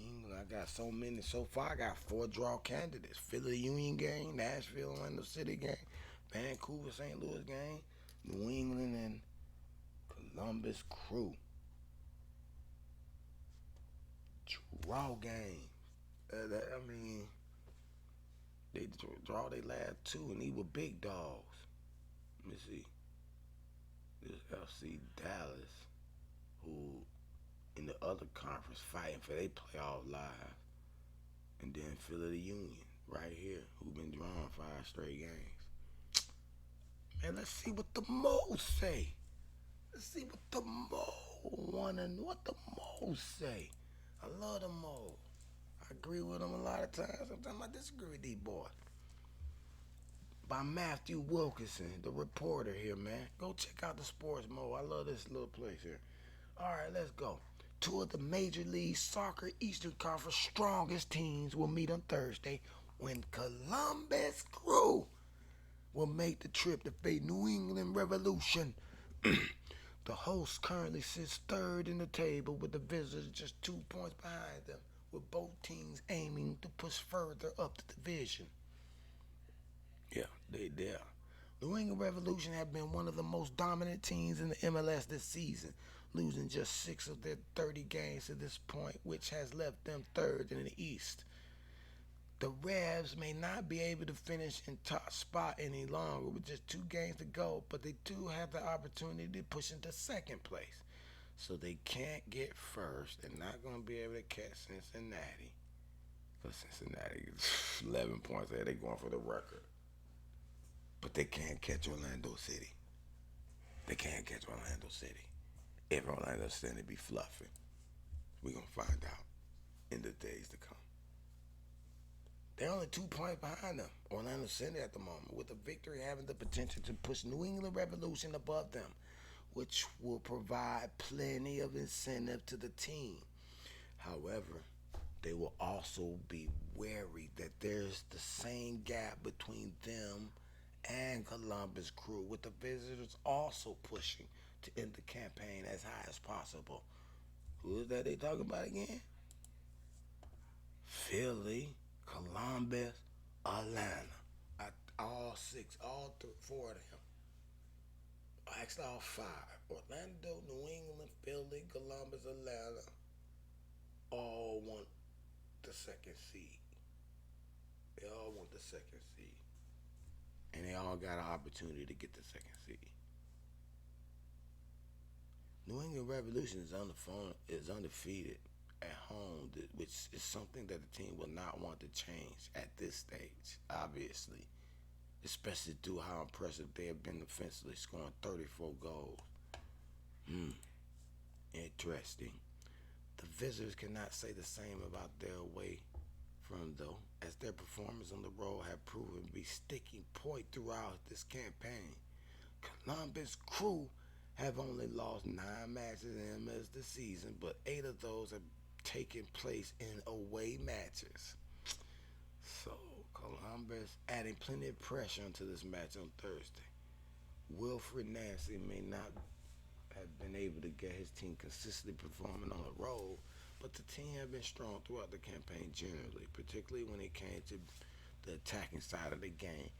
I got so many so far. I got 4 draw candidates: Philly Union game, Nashville Orlando City game, Vancouver St. Louis game, New England and Columbus Crew draw game. I mean, they draw their last 2, and these were big dogs. Let me see. This FC Dallas, who in the other conference fighting for their playoff lives, and then Philly Union right here, who been drawing 5 straight games. Man, let's see what the Moles say. Let's see what the what the Moles say. I love the Moles. I agree with them a lot of times. Sometimes I disagree with these boys. By Matthew Wilkinson, the reporter here, man. Go check out the Sports Mo. I love this little place here. All right, let's go. 2 of the Major League Soccer Eastern Conference strongest teams will meet on Thursday when Columbus Crew will make the trip to face New England Revolution. The host currently sits 3rd in the table with the visitors just 2 points behind them, with both teams aiming to push further up the division. Yeah, they there. New England Revolution have been one of the most dominant teams in the MLS this season, losing just 6 of their 30 games to this point, which has left them 3rd in the East. The Revs may not be able to finish in top spot any longer with just 2 games to go, but they do have the opportunity to push into 2nd place. So they can't get first. They're not going to be able to catch Cincinnati. Because Cincinnati is 11 points there. They're going for the record. But they can't catch Orlando City. They can't catch Orlando City. If Orlando City be fluffing, we're going to find out in the days to come. They're only 2 points behind them, Orlando City at the moment, with a victory having the potential to push New England Revolution above them, which will provide plenty of incentive to the team. However, they will also be wary that there's the same gap between them and Columbus Crew, with the visitors also pushing to end the campaign as high as possible. Who is that they talking about again? Philly, Columbus, Atlanta. All 4 of them. Actually, all 5. Orlando, New England, Philly, Columbus, Atlanta. All want the 2nd seed. They all want the 2nd seed. And they all got an opportunity to get the 2nd seed. New England Revolution is undefeated at home, which is something that the team will not want to change at this stage, obviously, especially due to how impressive they have been defensively, scoring 34 goals. Interesting. The visitors cannot say the same about their away from, though, as their performance on the road have proven to be sticking point throughout this campaign. Columbus Crew have only lost 9 matches in MLS this season, but 8 of those have taken place in away matches. So Columbus adding plenty of pressure into this match on Thursday. Wilfred Nancy may not have been able to get his team consistently performing on the road, but the team have been strong throughout the campaign generally, particularly when it came to the attacking side of the game.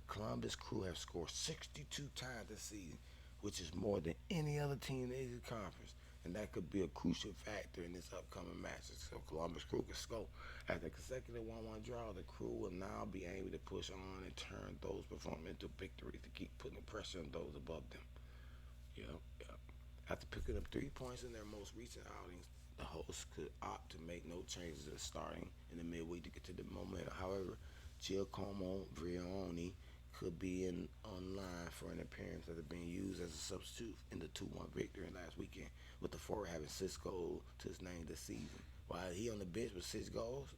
Columbus Crew have scored 62 times this season, which is more than any other team in the Eastern Conference, and that could be a crucial factor in this upcoming matches. So Columbus Crew can score. After consecutive 1-1 draw, the Crew will now be able to push on and turn those performances into victories to keep putting pressure on those above them. Yep. After picking up 3 points in their most recent outings, the hosts could opt to make no changes in starting in the midweek to get to the momentum. However, Giacomo Vrioni could be online for an appearance that had been used as a substitute in the 2-1 victory last weekend, with the forward having 6 goals to his name this season. While he on the bench with 6 goals,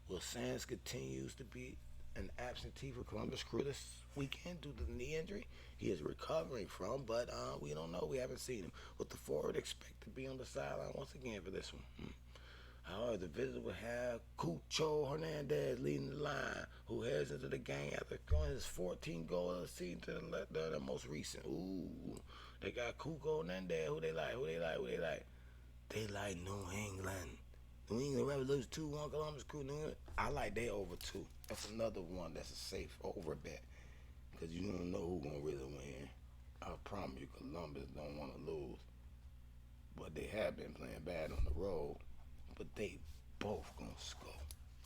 Will Sands continues to be an absentee for Columbus Crew this weekend due to the knee injury he is recovering from, but we don't know. We haven't seen him. With the forward expect to be on the sideline once again for this one. However, the visitor will have Cucho Hernandez leading the line, who heads into the game after scoring his 14th goal of the season to the most recent. Ooh, they got Cucho Hernandez. Who they like? Who they like? Who they like? They like New England. New England Revolution 2-1 Columbus Crew. New England. I like they over 2. That's another one that's a safe over bet. Because you don't know who going to really win. I promise you Columbus don't want to lose. But they have been playing bad on the road. But they both going to score.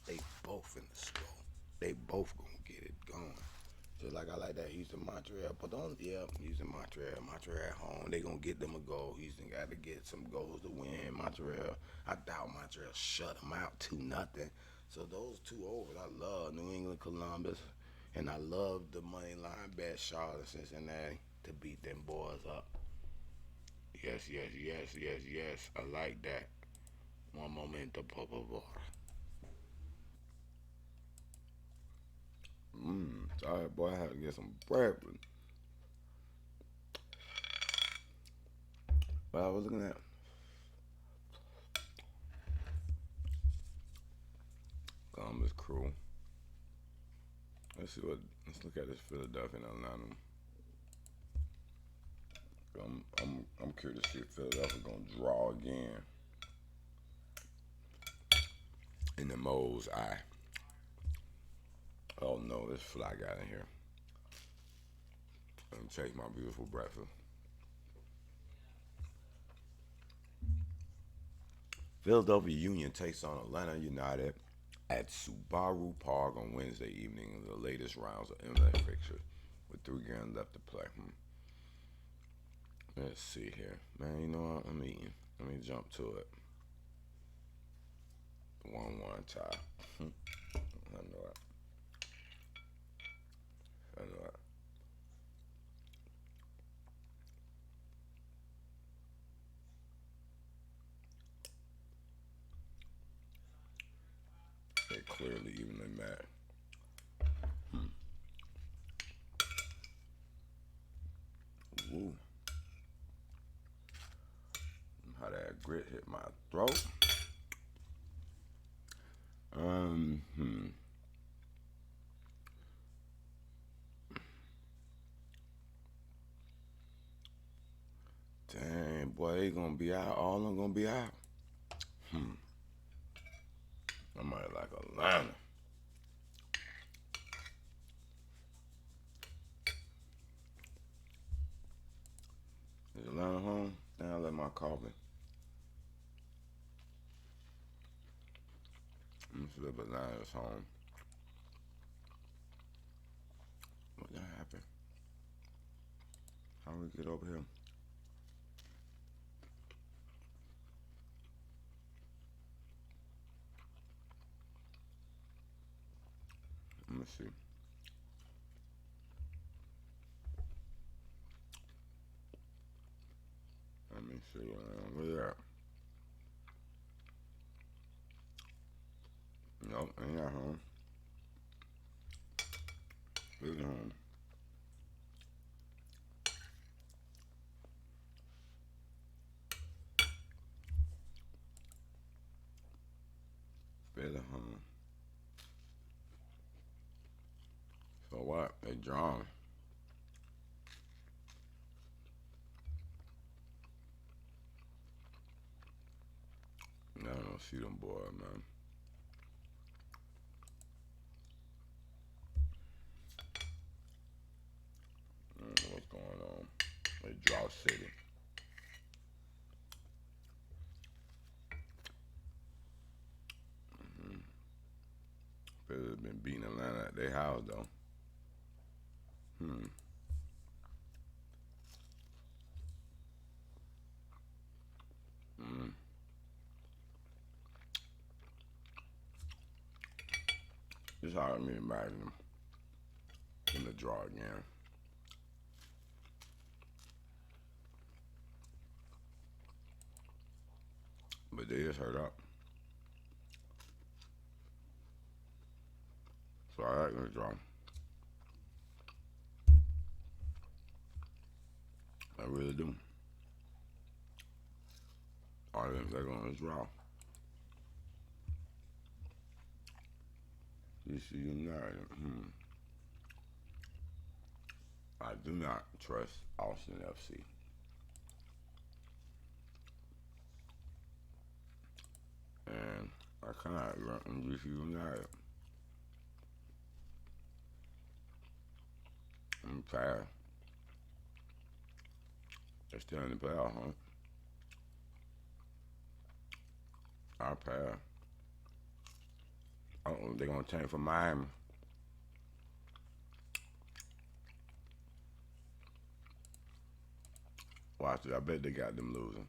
They both in the score. They both going to get it going. Just like I like that Houston Montreal. But don't, Houston Montreal. Montreal at home. They going to get them a goal. Houston got to get some goals to win. Montreal, I doubt Montreal shut them out 2-0. So those two overs, I love New England, Columbus. And I love the money line bet Charlotte, Cincinnati to beat them boys up. Yes. I like that. One momento, por favor. Sorry, boy, I had to get some breakfast. But I was looking at Columbus Crew. Let's look at this Philadelphia and Atlanta. I'm curious to see if Philadelphia gonna draw again. In the mole's eye. Oh no, this fly got in here. Let me take my beautiful breakfast. Philadelphia Union takes on Atlanta United at Subaru Park on Wednesday evening in the latest rounds of MLS fixtures with 3 games left to play. Let's see here. Man, you know what? I'm eating. Let me jump to it. 1-1 tie. I know it. They clearly evenly match. Woo. How that grit hit my throat. Dang, boy, they gonna be out. All of them gonna be out. I might like Atlanta. Is Atlanta home? Now I let my coffee. I'm gonna see if Atlanta's home. What that happened? How we get over here? Let me see. Where you at? Nope, ain't at home. Who's home? Better home. So what? They drawing. I don't see them boys, man. I don't know what's going on. They draw city. Philly's been beating Atlanta at their house, though. It's hard for me to imagine them in the draw again. But they just hurt up. So like this draw. I really do. I think they're going to draw. DC United. I do not trust Austin FC. And I cannot run DC United. I'm tired. They're still in the playoff, huh? Our pair. I don't know if they're going to change for Miami. Watch it. I bet they got them losing.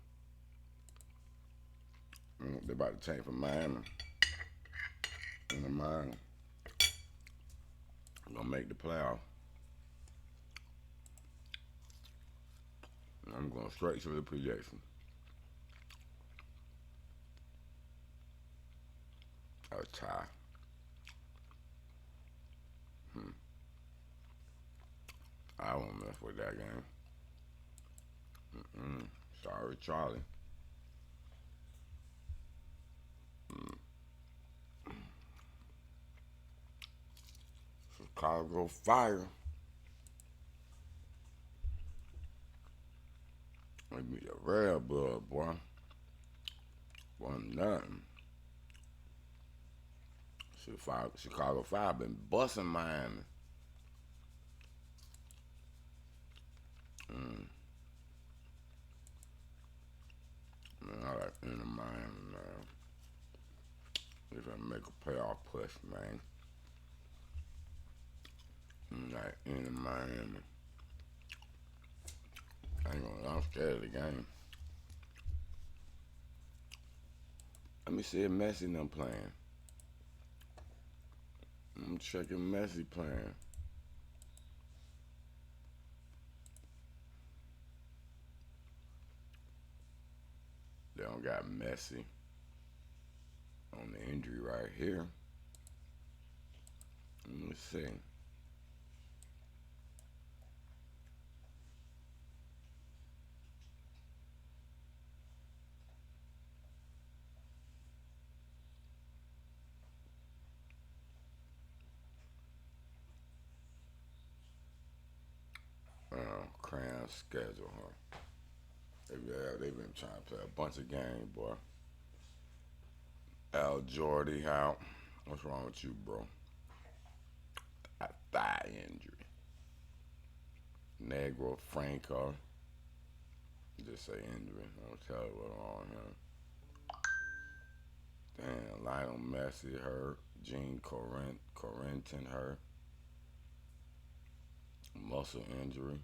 They're about to change for Miami. In the Miami. I'm going to make the playoff. I'm going straight to the projection. A tie. I won't mess with that game. Sorry, Charlie. Chicago Fire. Let me a red blood, boy. Wasn't nothing. Chicago Fire been busting Miami. Man, I like Inter Miami, man. They're gonna make a playoff push, man. Like Inter Miami. I ain't gonna lie, I'm scared of the game. Let me see if Messi them playing. I'm checking Messi playing. They don't got Messi on the injury right here. Let me see. Crayon schedule, huh? They've been trying to play a bunch of games, boy. Al Jordy, how? What's wrong with you, bro? A thigh injury. Negro Franco. Just say injury. Don't tell you what's wrong with him. Damn, Lionel Messi hurt. Gene Correntin hurt. Muscle injury.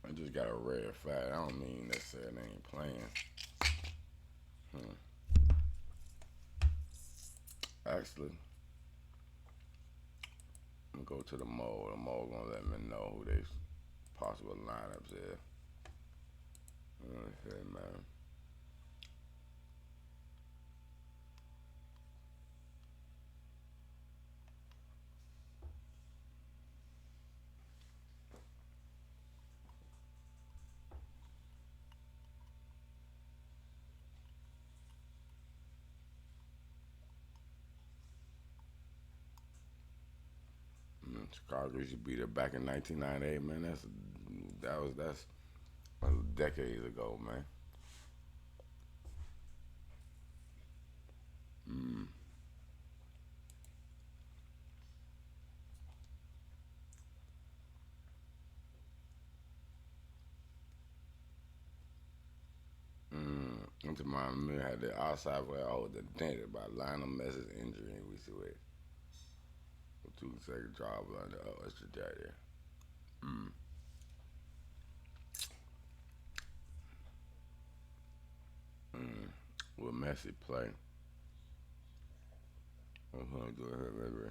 I just got a red flag. I don't mean necessarily they ain't playing. Actually, I'm gonna go to the mole. The mole gonna let me know who they possible lineups is. Let me see, man. Chicago used to be there back in 1998, man. That's decades ago, man. Into Miami had the outside player always dented by Lionel Messi's injury, and we see it. 2 second job under extra jack there. Will Messi play? I'm gonna do it here, baby.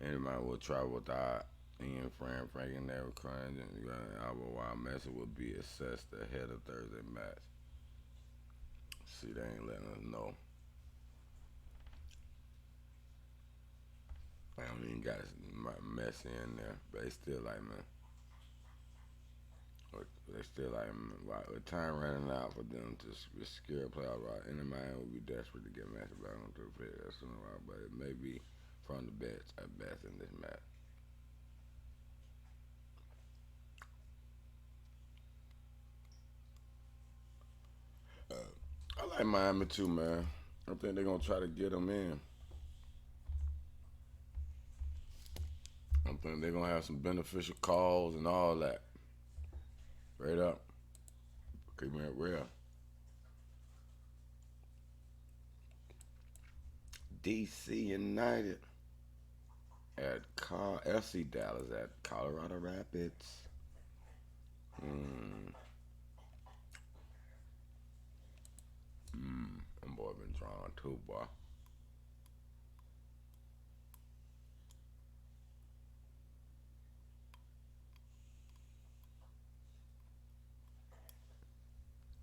Anybody will travel with our Ian Frank and Eric Crane and Lionel Messi will be assessed ahead of Thursday match. See, they ain't letting us know. I don't even got Messi in there, but they still like, man. They still like, with time running out for them to secure a playoff right. Any man would be desperate to get Messi back onto the field. That's right, but it may be from the bench at best in this match. I like Miami too, man. I think they're gonna try to get them in. I think they're gonna have some beneficial calls and all that. Straight up, keeping it real. DC United at FC Dallas at Colorado Rapids. Them boy been drawn too, boy.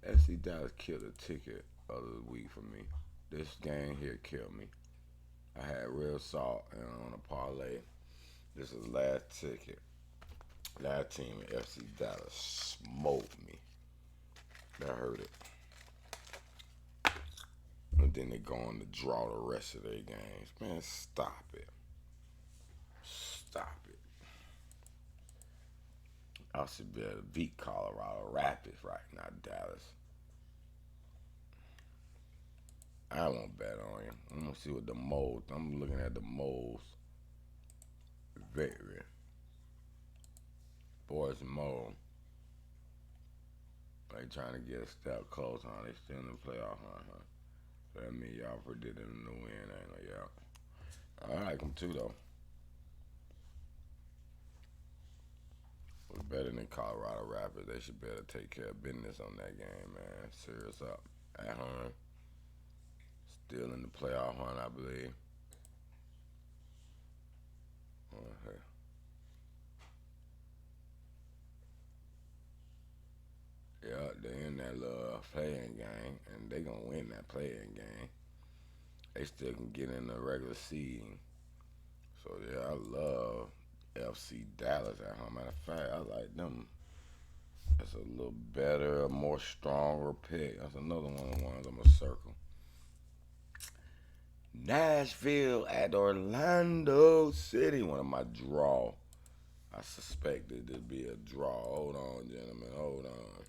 FC Dallas killed a ticket of the week for me. This game here killed me. I had real salt and on a parlay. This is last ticket. Last team in FC Dallas smoked me. That hurt it. And then they go on to draw the rest of their games. Man, stop it. Stop it. I should be able to beat Colorado Rapids right now, Dallas. I won't bet on you. I'm gonna see what the moles. I'm looking at the moles. Victory. Boys mole. They trying to get a step close, huh? They still in the playoff, huh? So that means y'all predicted them to win, ain't y'all? I like them too, though. We're better than Colorado Rapids. They should better take care of business on that game, man. Serious up. At home. Still in the playoff hunt, I believe. Okay. Yeah, they in that little playing game, and they gonna win that playing game. They still can get in the regular seeding. So yeah, I love FC Dallas at home. Matter of fact, I like them. That's a little better, a more stronger pick. That's another one of the ones I'm gonna circle. Nashville at Orlando City, one of my draw. I suspected it'd be a draw. Hold on, gentlemen. Hold on.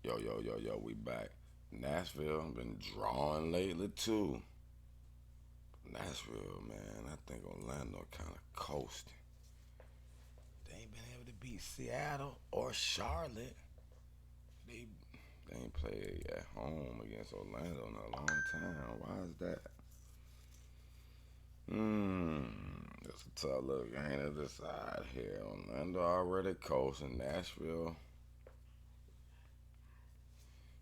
Yo, we back. Nashville been drawing lately too. Nashville, man, I think Orlando kind of coasting. They ain't been able to beat Seattle or Charlotte. They ain't played at home against Orlando in a long time. Why is that? It's a tough little game to decide here. Orlando already coasting. Nashville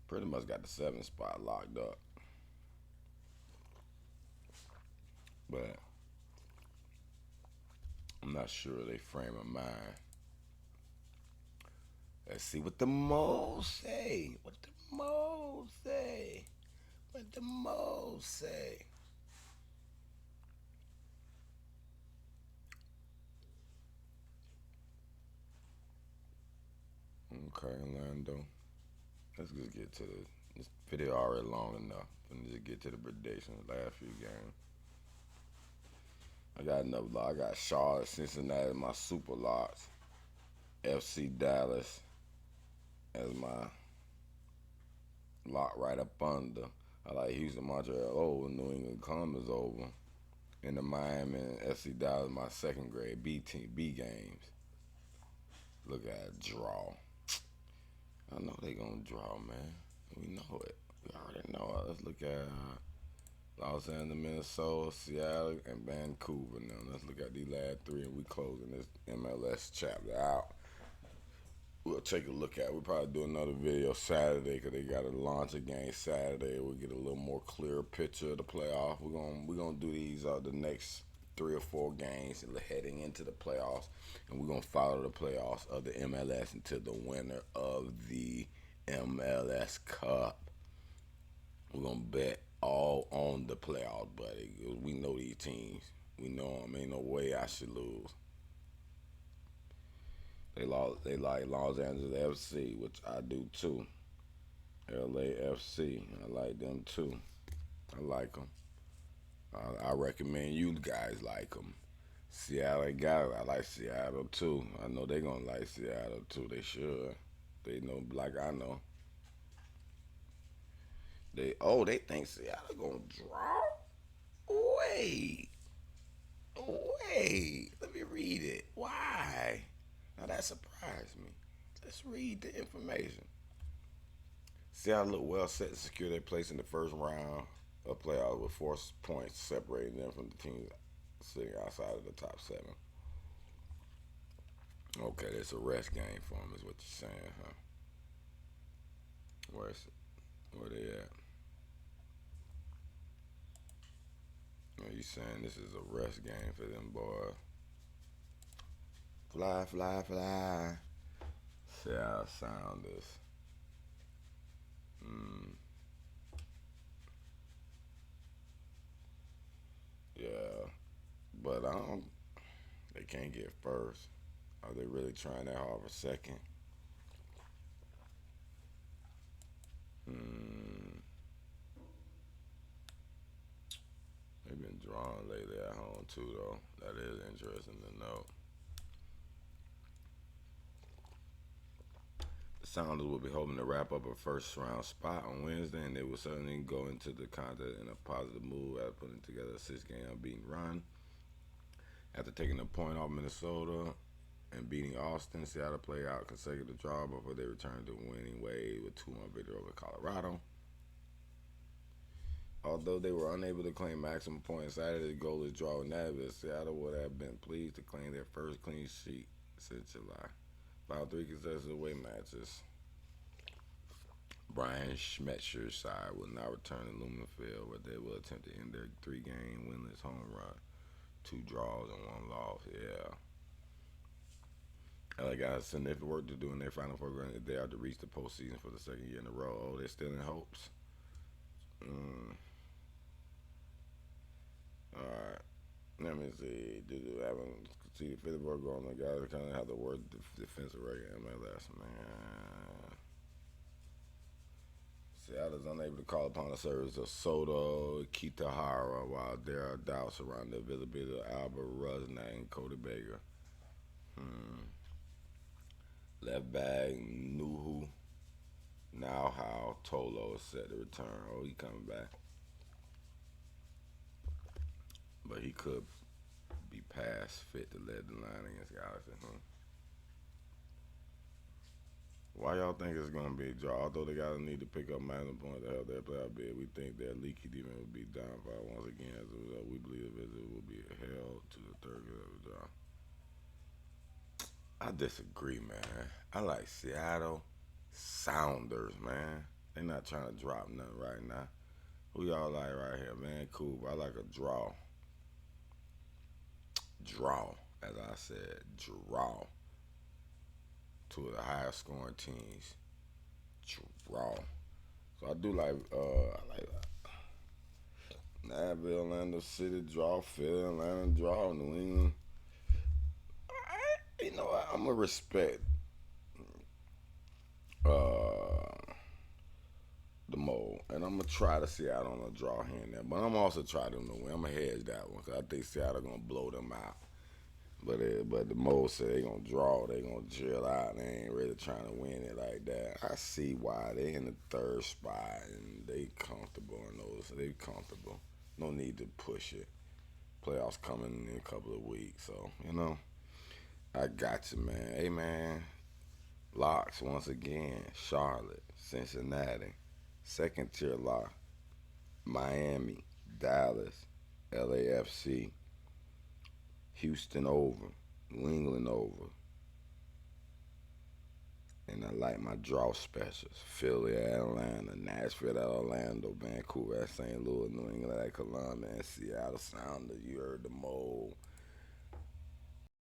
pretty much got the 7th spot locked up. But I'm not sure they frame of mind. Let's see what the moles say. What the moles say. What the moles say. Okay, Orlando. Let's just get to this video already long enough. Let's just get to the predictions. Last few games. I got another lot. I got Charlotte, Cincinnati as my super lots. FC Dallas as my lot right up under. I like Houston, Montreal over, New England, Columbus over. And the Miami and FC Dallas my second grade B games. Look at that draw. I know they gonna draw, man. We know it. We already know it. Let's look at Los Angeles, Minnesota, Seattle, and Vancouver. Now let's look at these last 3, and we closing this MLS chapter out. We'll take a look at. We'll probably do another video Saturday because they got to launch a game Saturday. We'll get a little more clear picture of the playoff. We're gonna do these the next 3 or 4 games heading into the playoffs, and we're gonna follow the playoffs of the MLS until the winner of the MLS Cup. We're gonna bet all on the playoffs, buddy. We know these teams. We know them. Ain't no way I should lose. They like Los Angeles FC, which I do too. LAFC, I like them too. I like them. I recommend you guys like them. Seattle got it. I like Seattle too. I know they gonna like Seattle too. They should. They know like I know. They think Seattle gonna draw. Wait, Let me read it. Why? Now that surprised me. Let's read the information. Seattle look well set to secure their place in the first round of playoffs with 4 points separating them from the teams sitting outside of the top 7. Okay, that's a rest game for them, is what you're saying, huh? Where they at? Are you saying this is a rest game for them boys? Fly, fly, fly. Seattle Sounders. Yeah, but they can't get first. Are they really trying that hard for second? They've been drawing lately at home too, though. That is interesting to note. The Sounders will be hoping to wrap up a first-round spot on Wednesday, and they will certainly go into the contest in a positive move after putting together a 6-game unbeaten run. After taking a point off Minnesota and beating Austin, Seattle played out consecutive draw before they returned to winning ways with 2-1 victory over Colorado. Although they were unable to claim maximum points Saturday's goalless draw with Nashville, Seattle would have been pleased to claim their first clean sheet since July. About 3 consecutive away matches. Brian Schmetzer's side will now return to Lumen Field, where they will attempt to end their 3-game winless home run. 2 draws and 1 loss. Yeah. LA got significant work to do in their Final Four run if they are to reach the postseason for the 2nd year in a row. Oh, they're still in hopes. All right. Let me see. See Pittsburgh going the guys that kind of have the worst defensive record in MLS, man. Seattle's unable to call upon the service of Soto Kitahara, while there are doubts around the availability of Albert Rusnak and Cody Baker. Left back Nuhu Now how Tolo is set to return. Oh, he coming back. But he could be past fit to lead the line against Galaxy. Why y'all think it's going to be a draw? Although they got to need to pick up maximum points to help their playoff bid, we think their leaky defense will be downfall once again. As a result, we believe the visit will be held to the third of the draw. I disagree, man. I like Seattle Sounders, man. They're not trying to drop nothing right now. Who y'all like right here? Vancouver. I like a draw. Draw, as I said. Draw. Two of the highest scoring teams. Draw. So I do like, Nashville, Orlando City, draw. Philly, Atlanta, draw. New England. You know what? I'm going to respect the mold. And I'm going to try to Seattle on a draw here and there. But I'm also trying them to win. I'm going to hedge that one because I think Seattle going to blow them out. But the mold said they going to draw. They going to drill out. They ain't really trying to win it like that. I see why. They in the third spot and they comfortable in those. They comfortable. No need to push it. Playoffs coming in a couple of weeks. So, I got you, man. Hey, man. Locks once again. Charlotte, Cincinnati. Second tier lock. Miami, Dallas, LAFC. Houston over. New England over. And I like my draw specials. Philly at Atlanta, Nashville at Orlando, Vancouver at St. Louis, New England at Columbus, and Seattle Sounders. You heard the mold.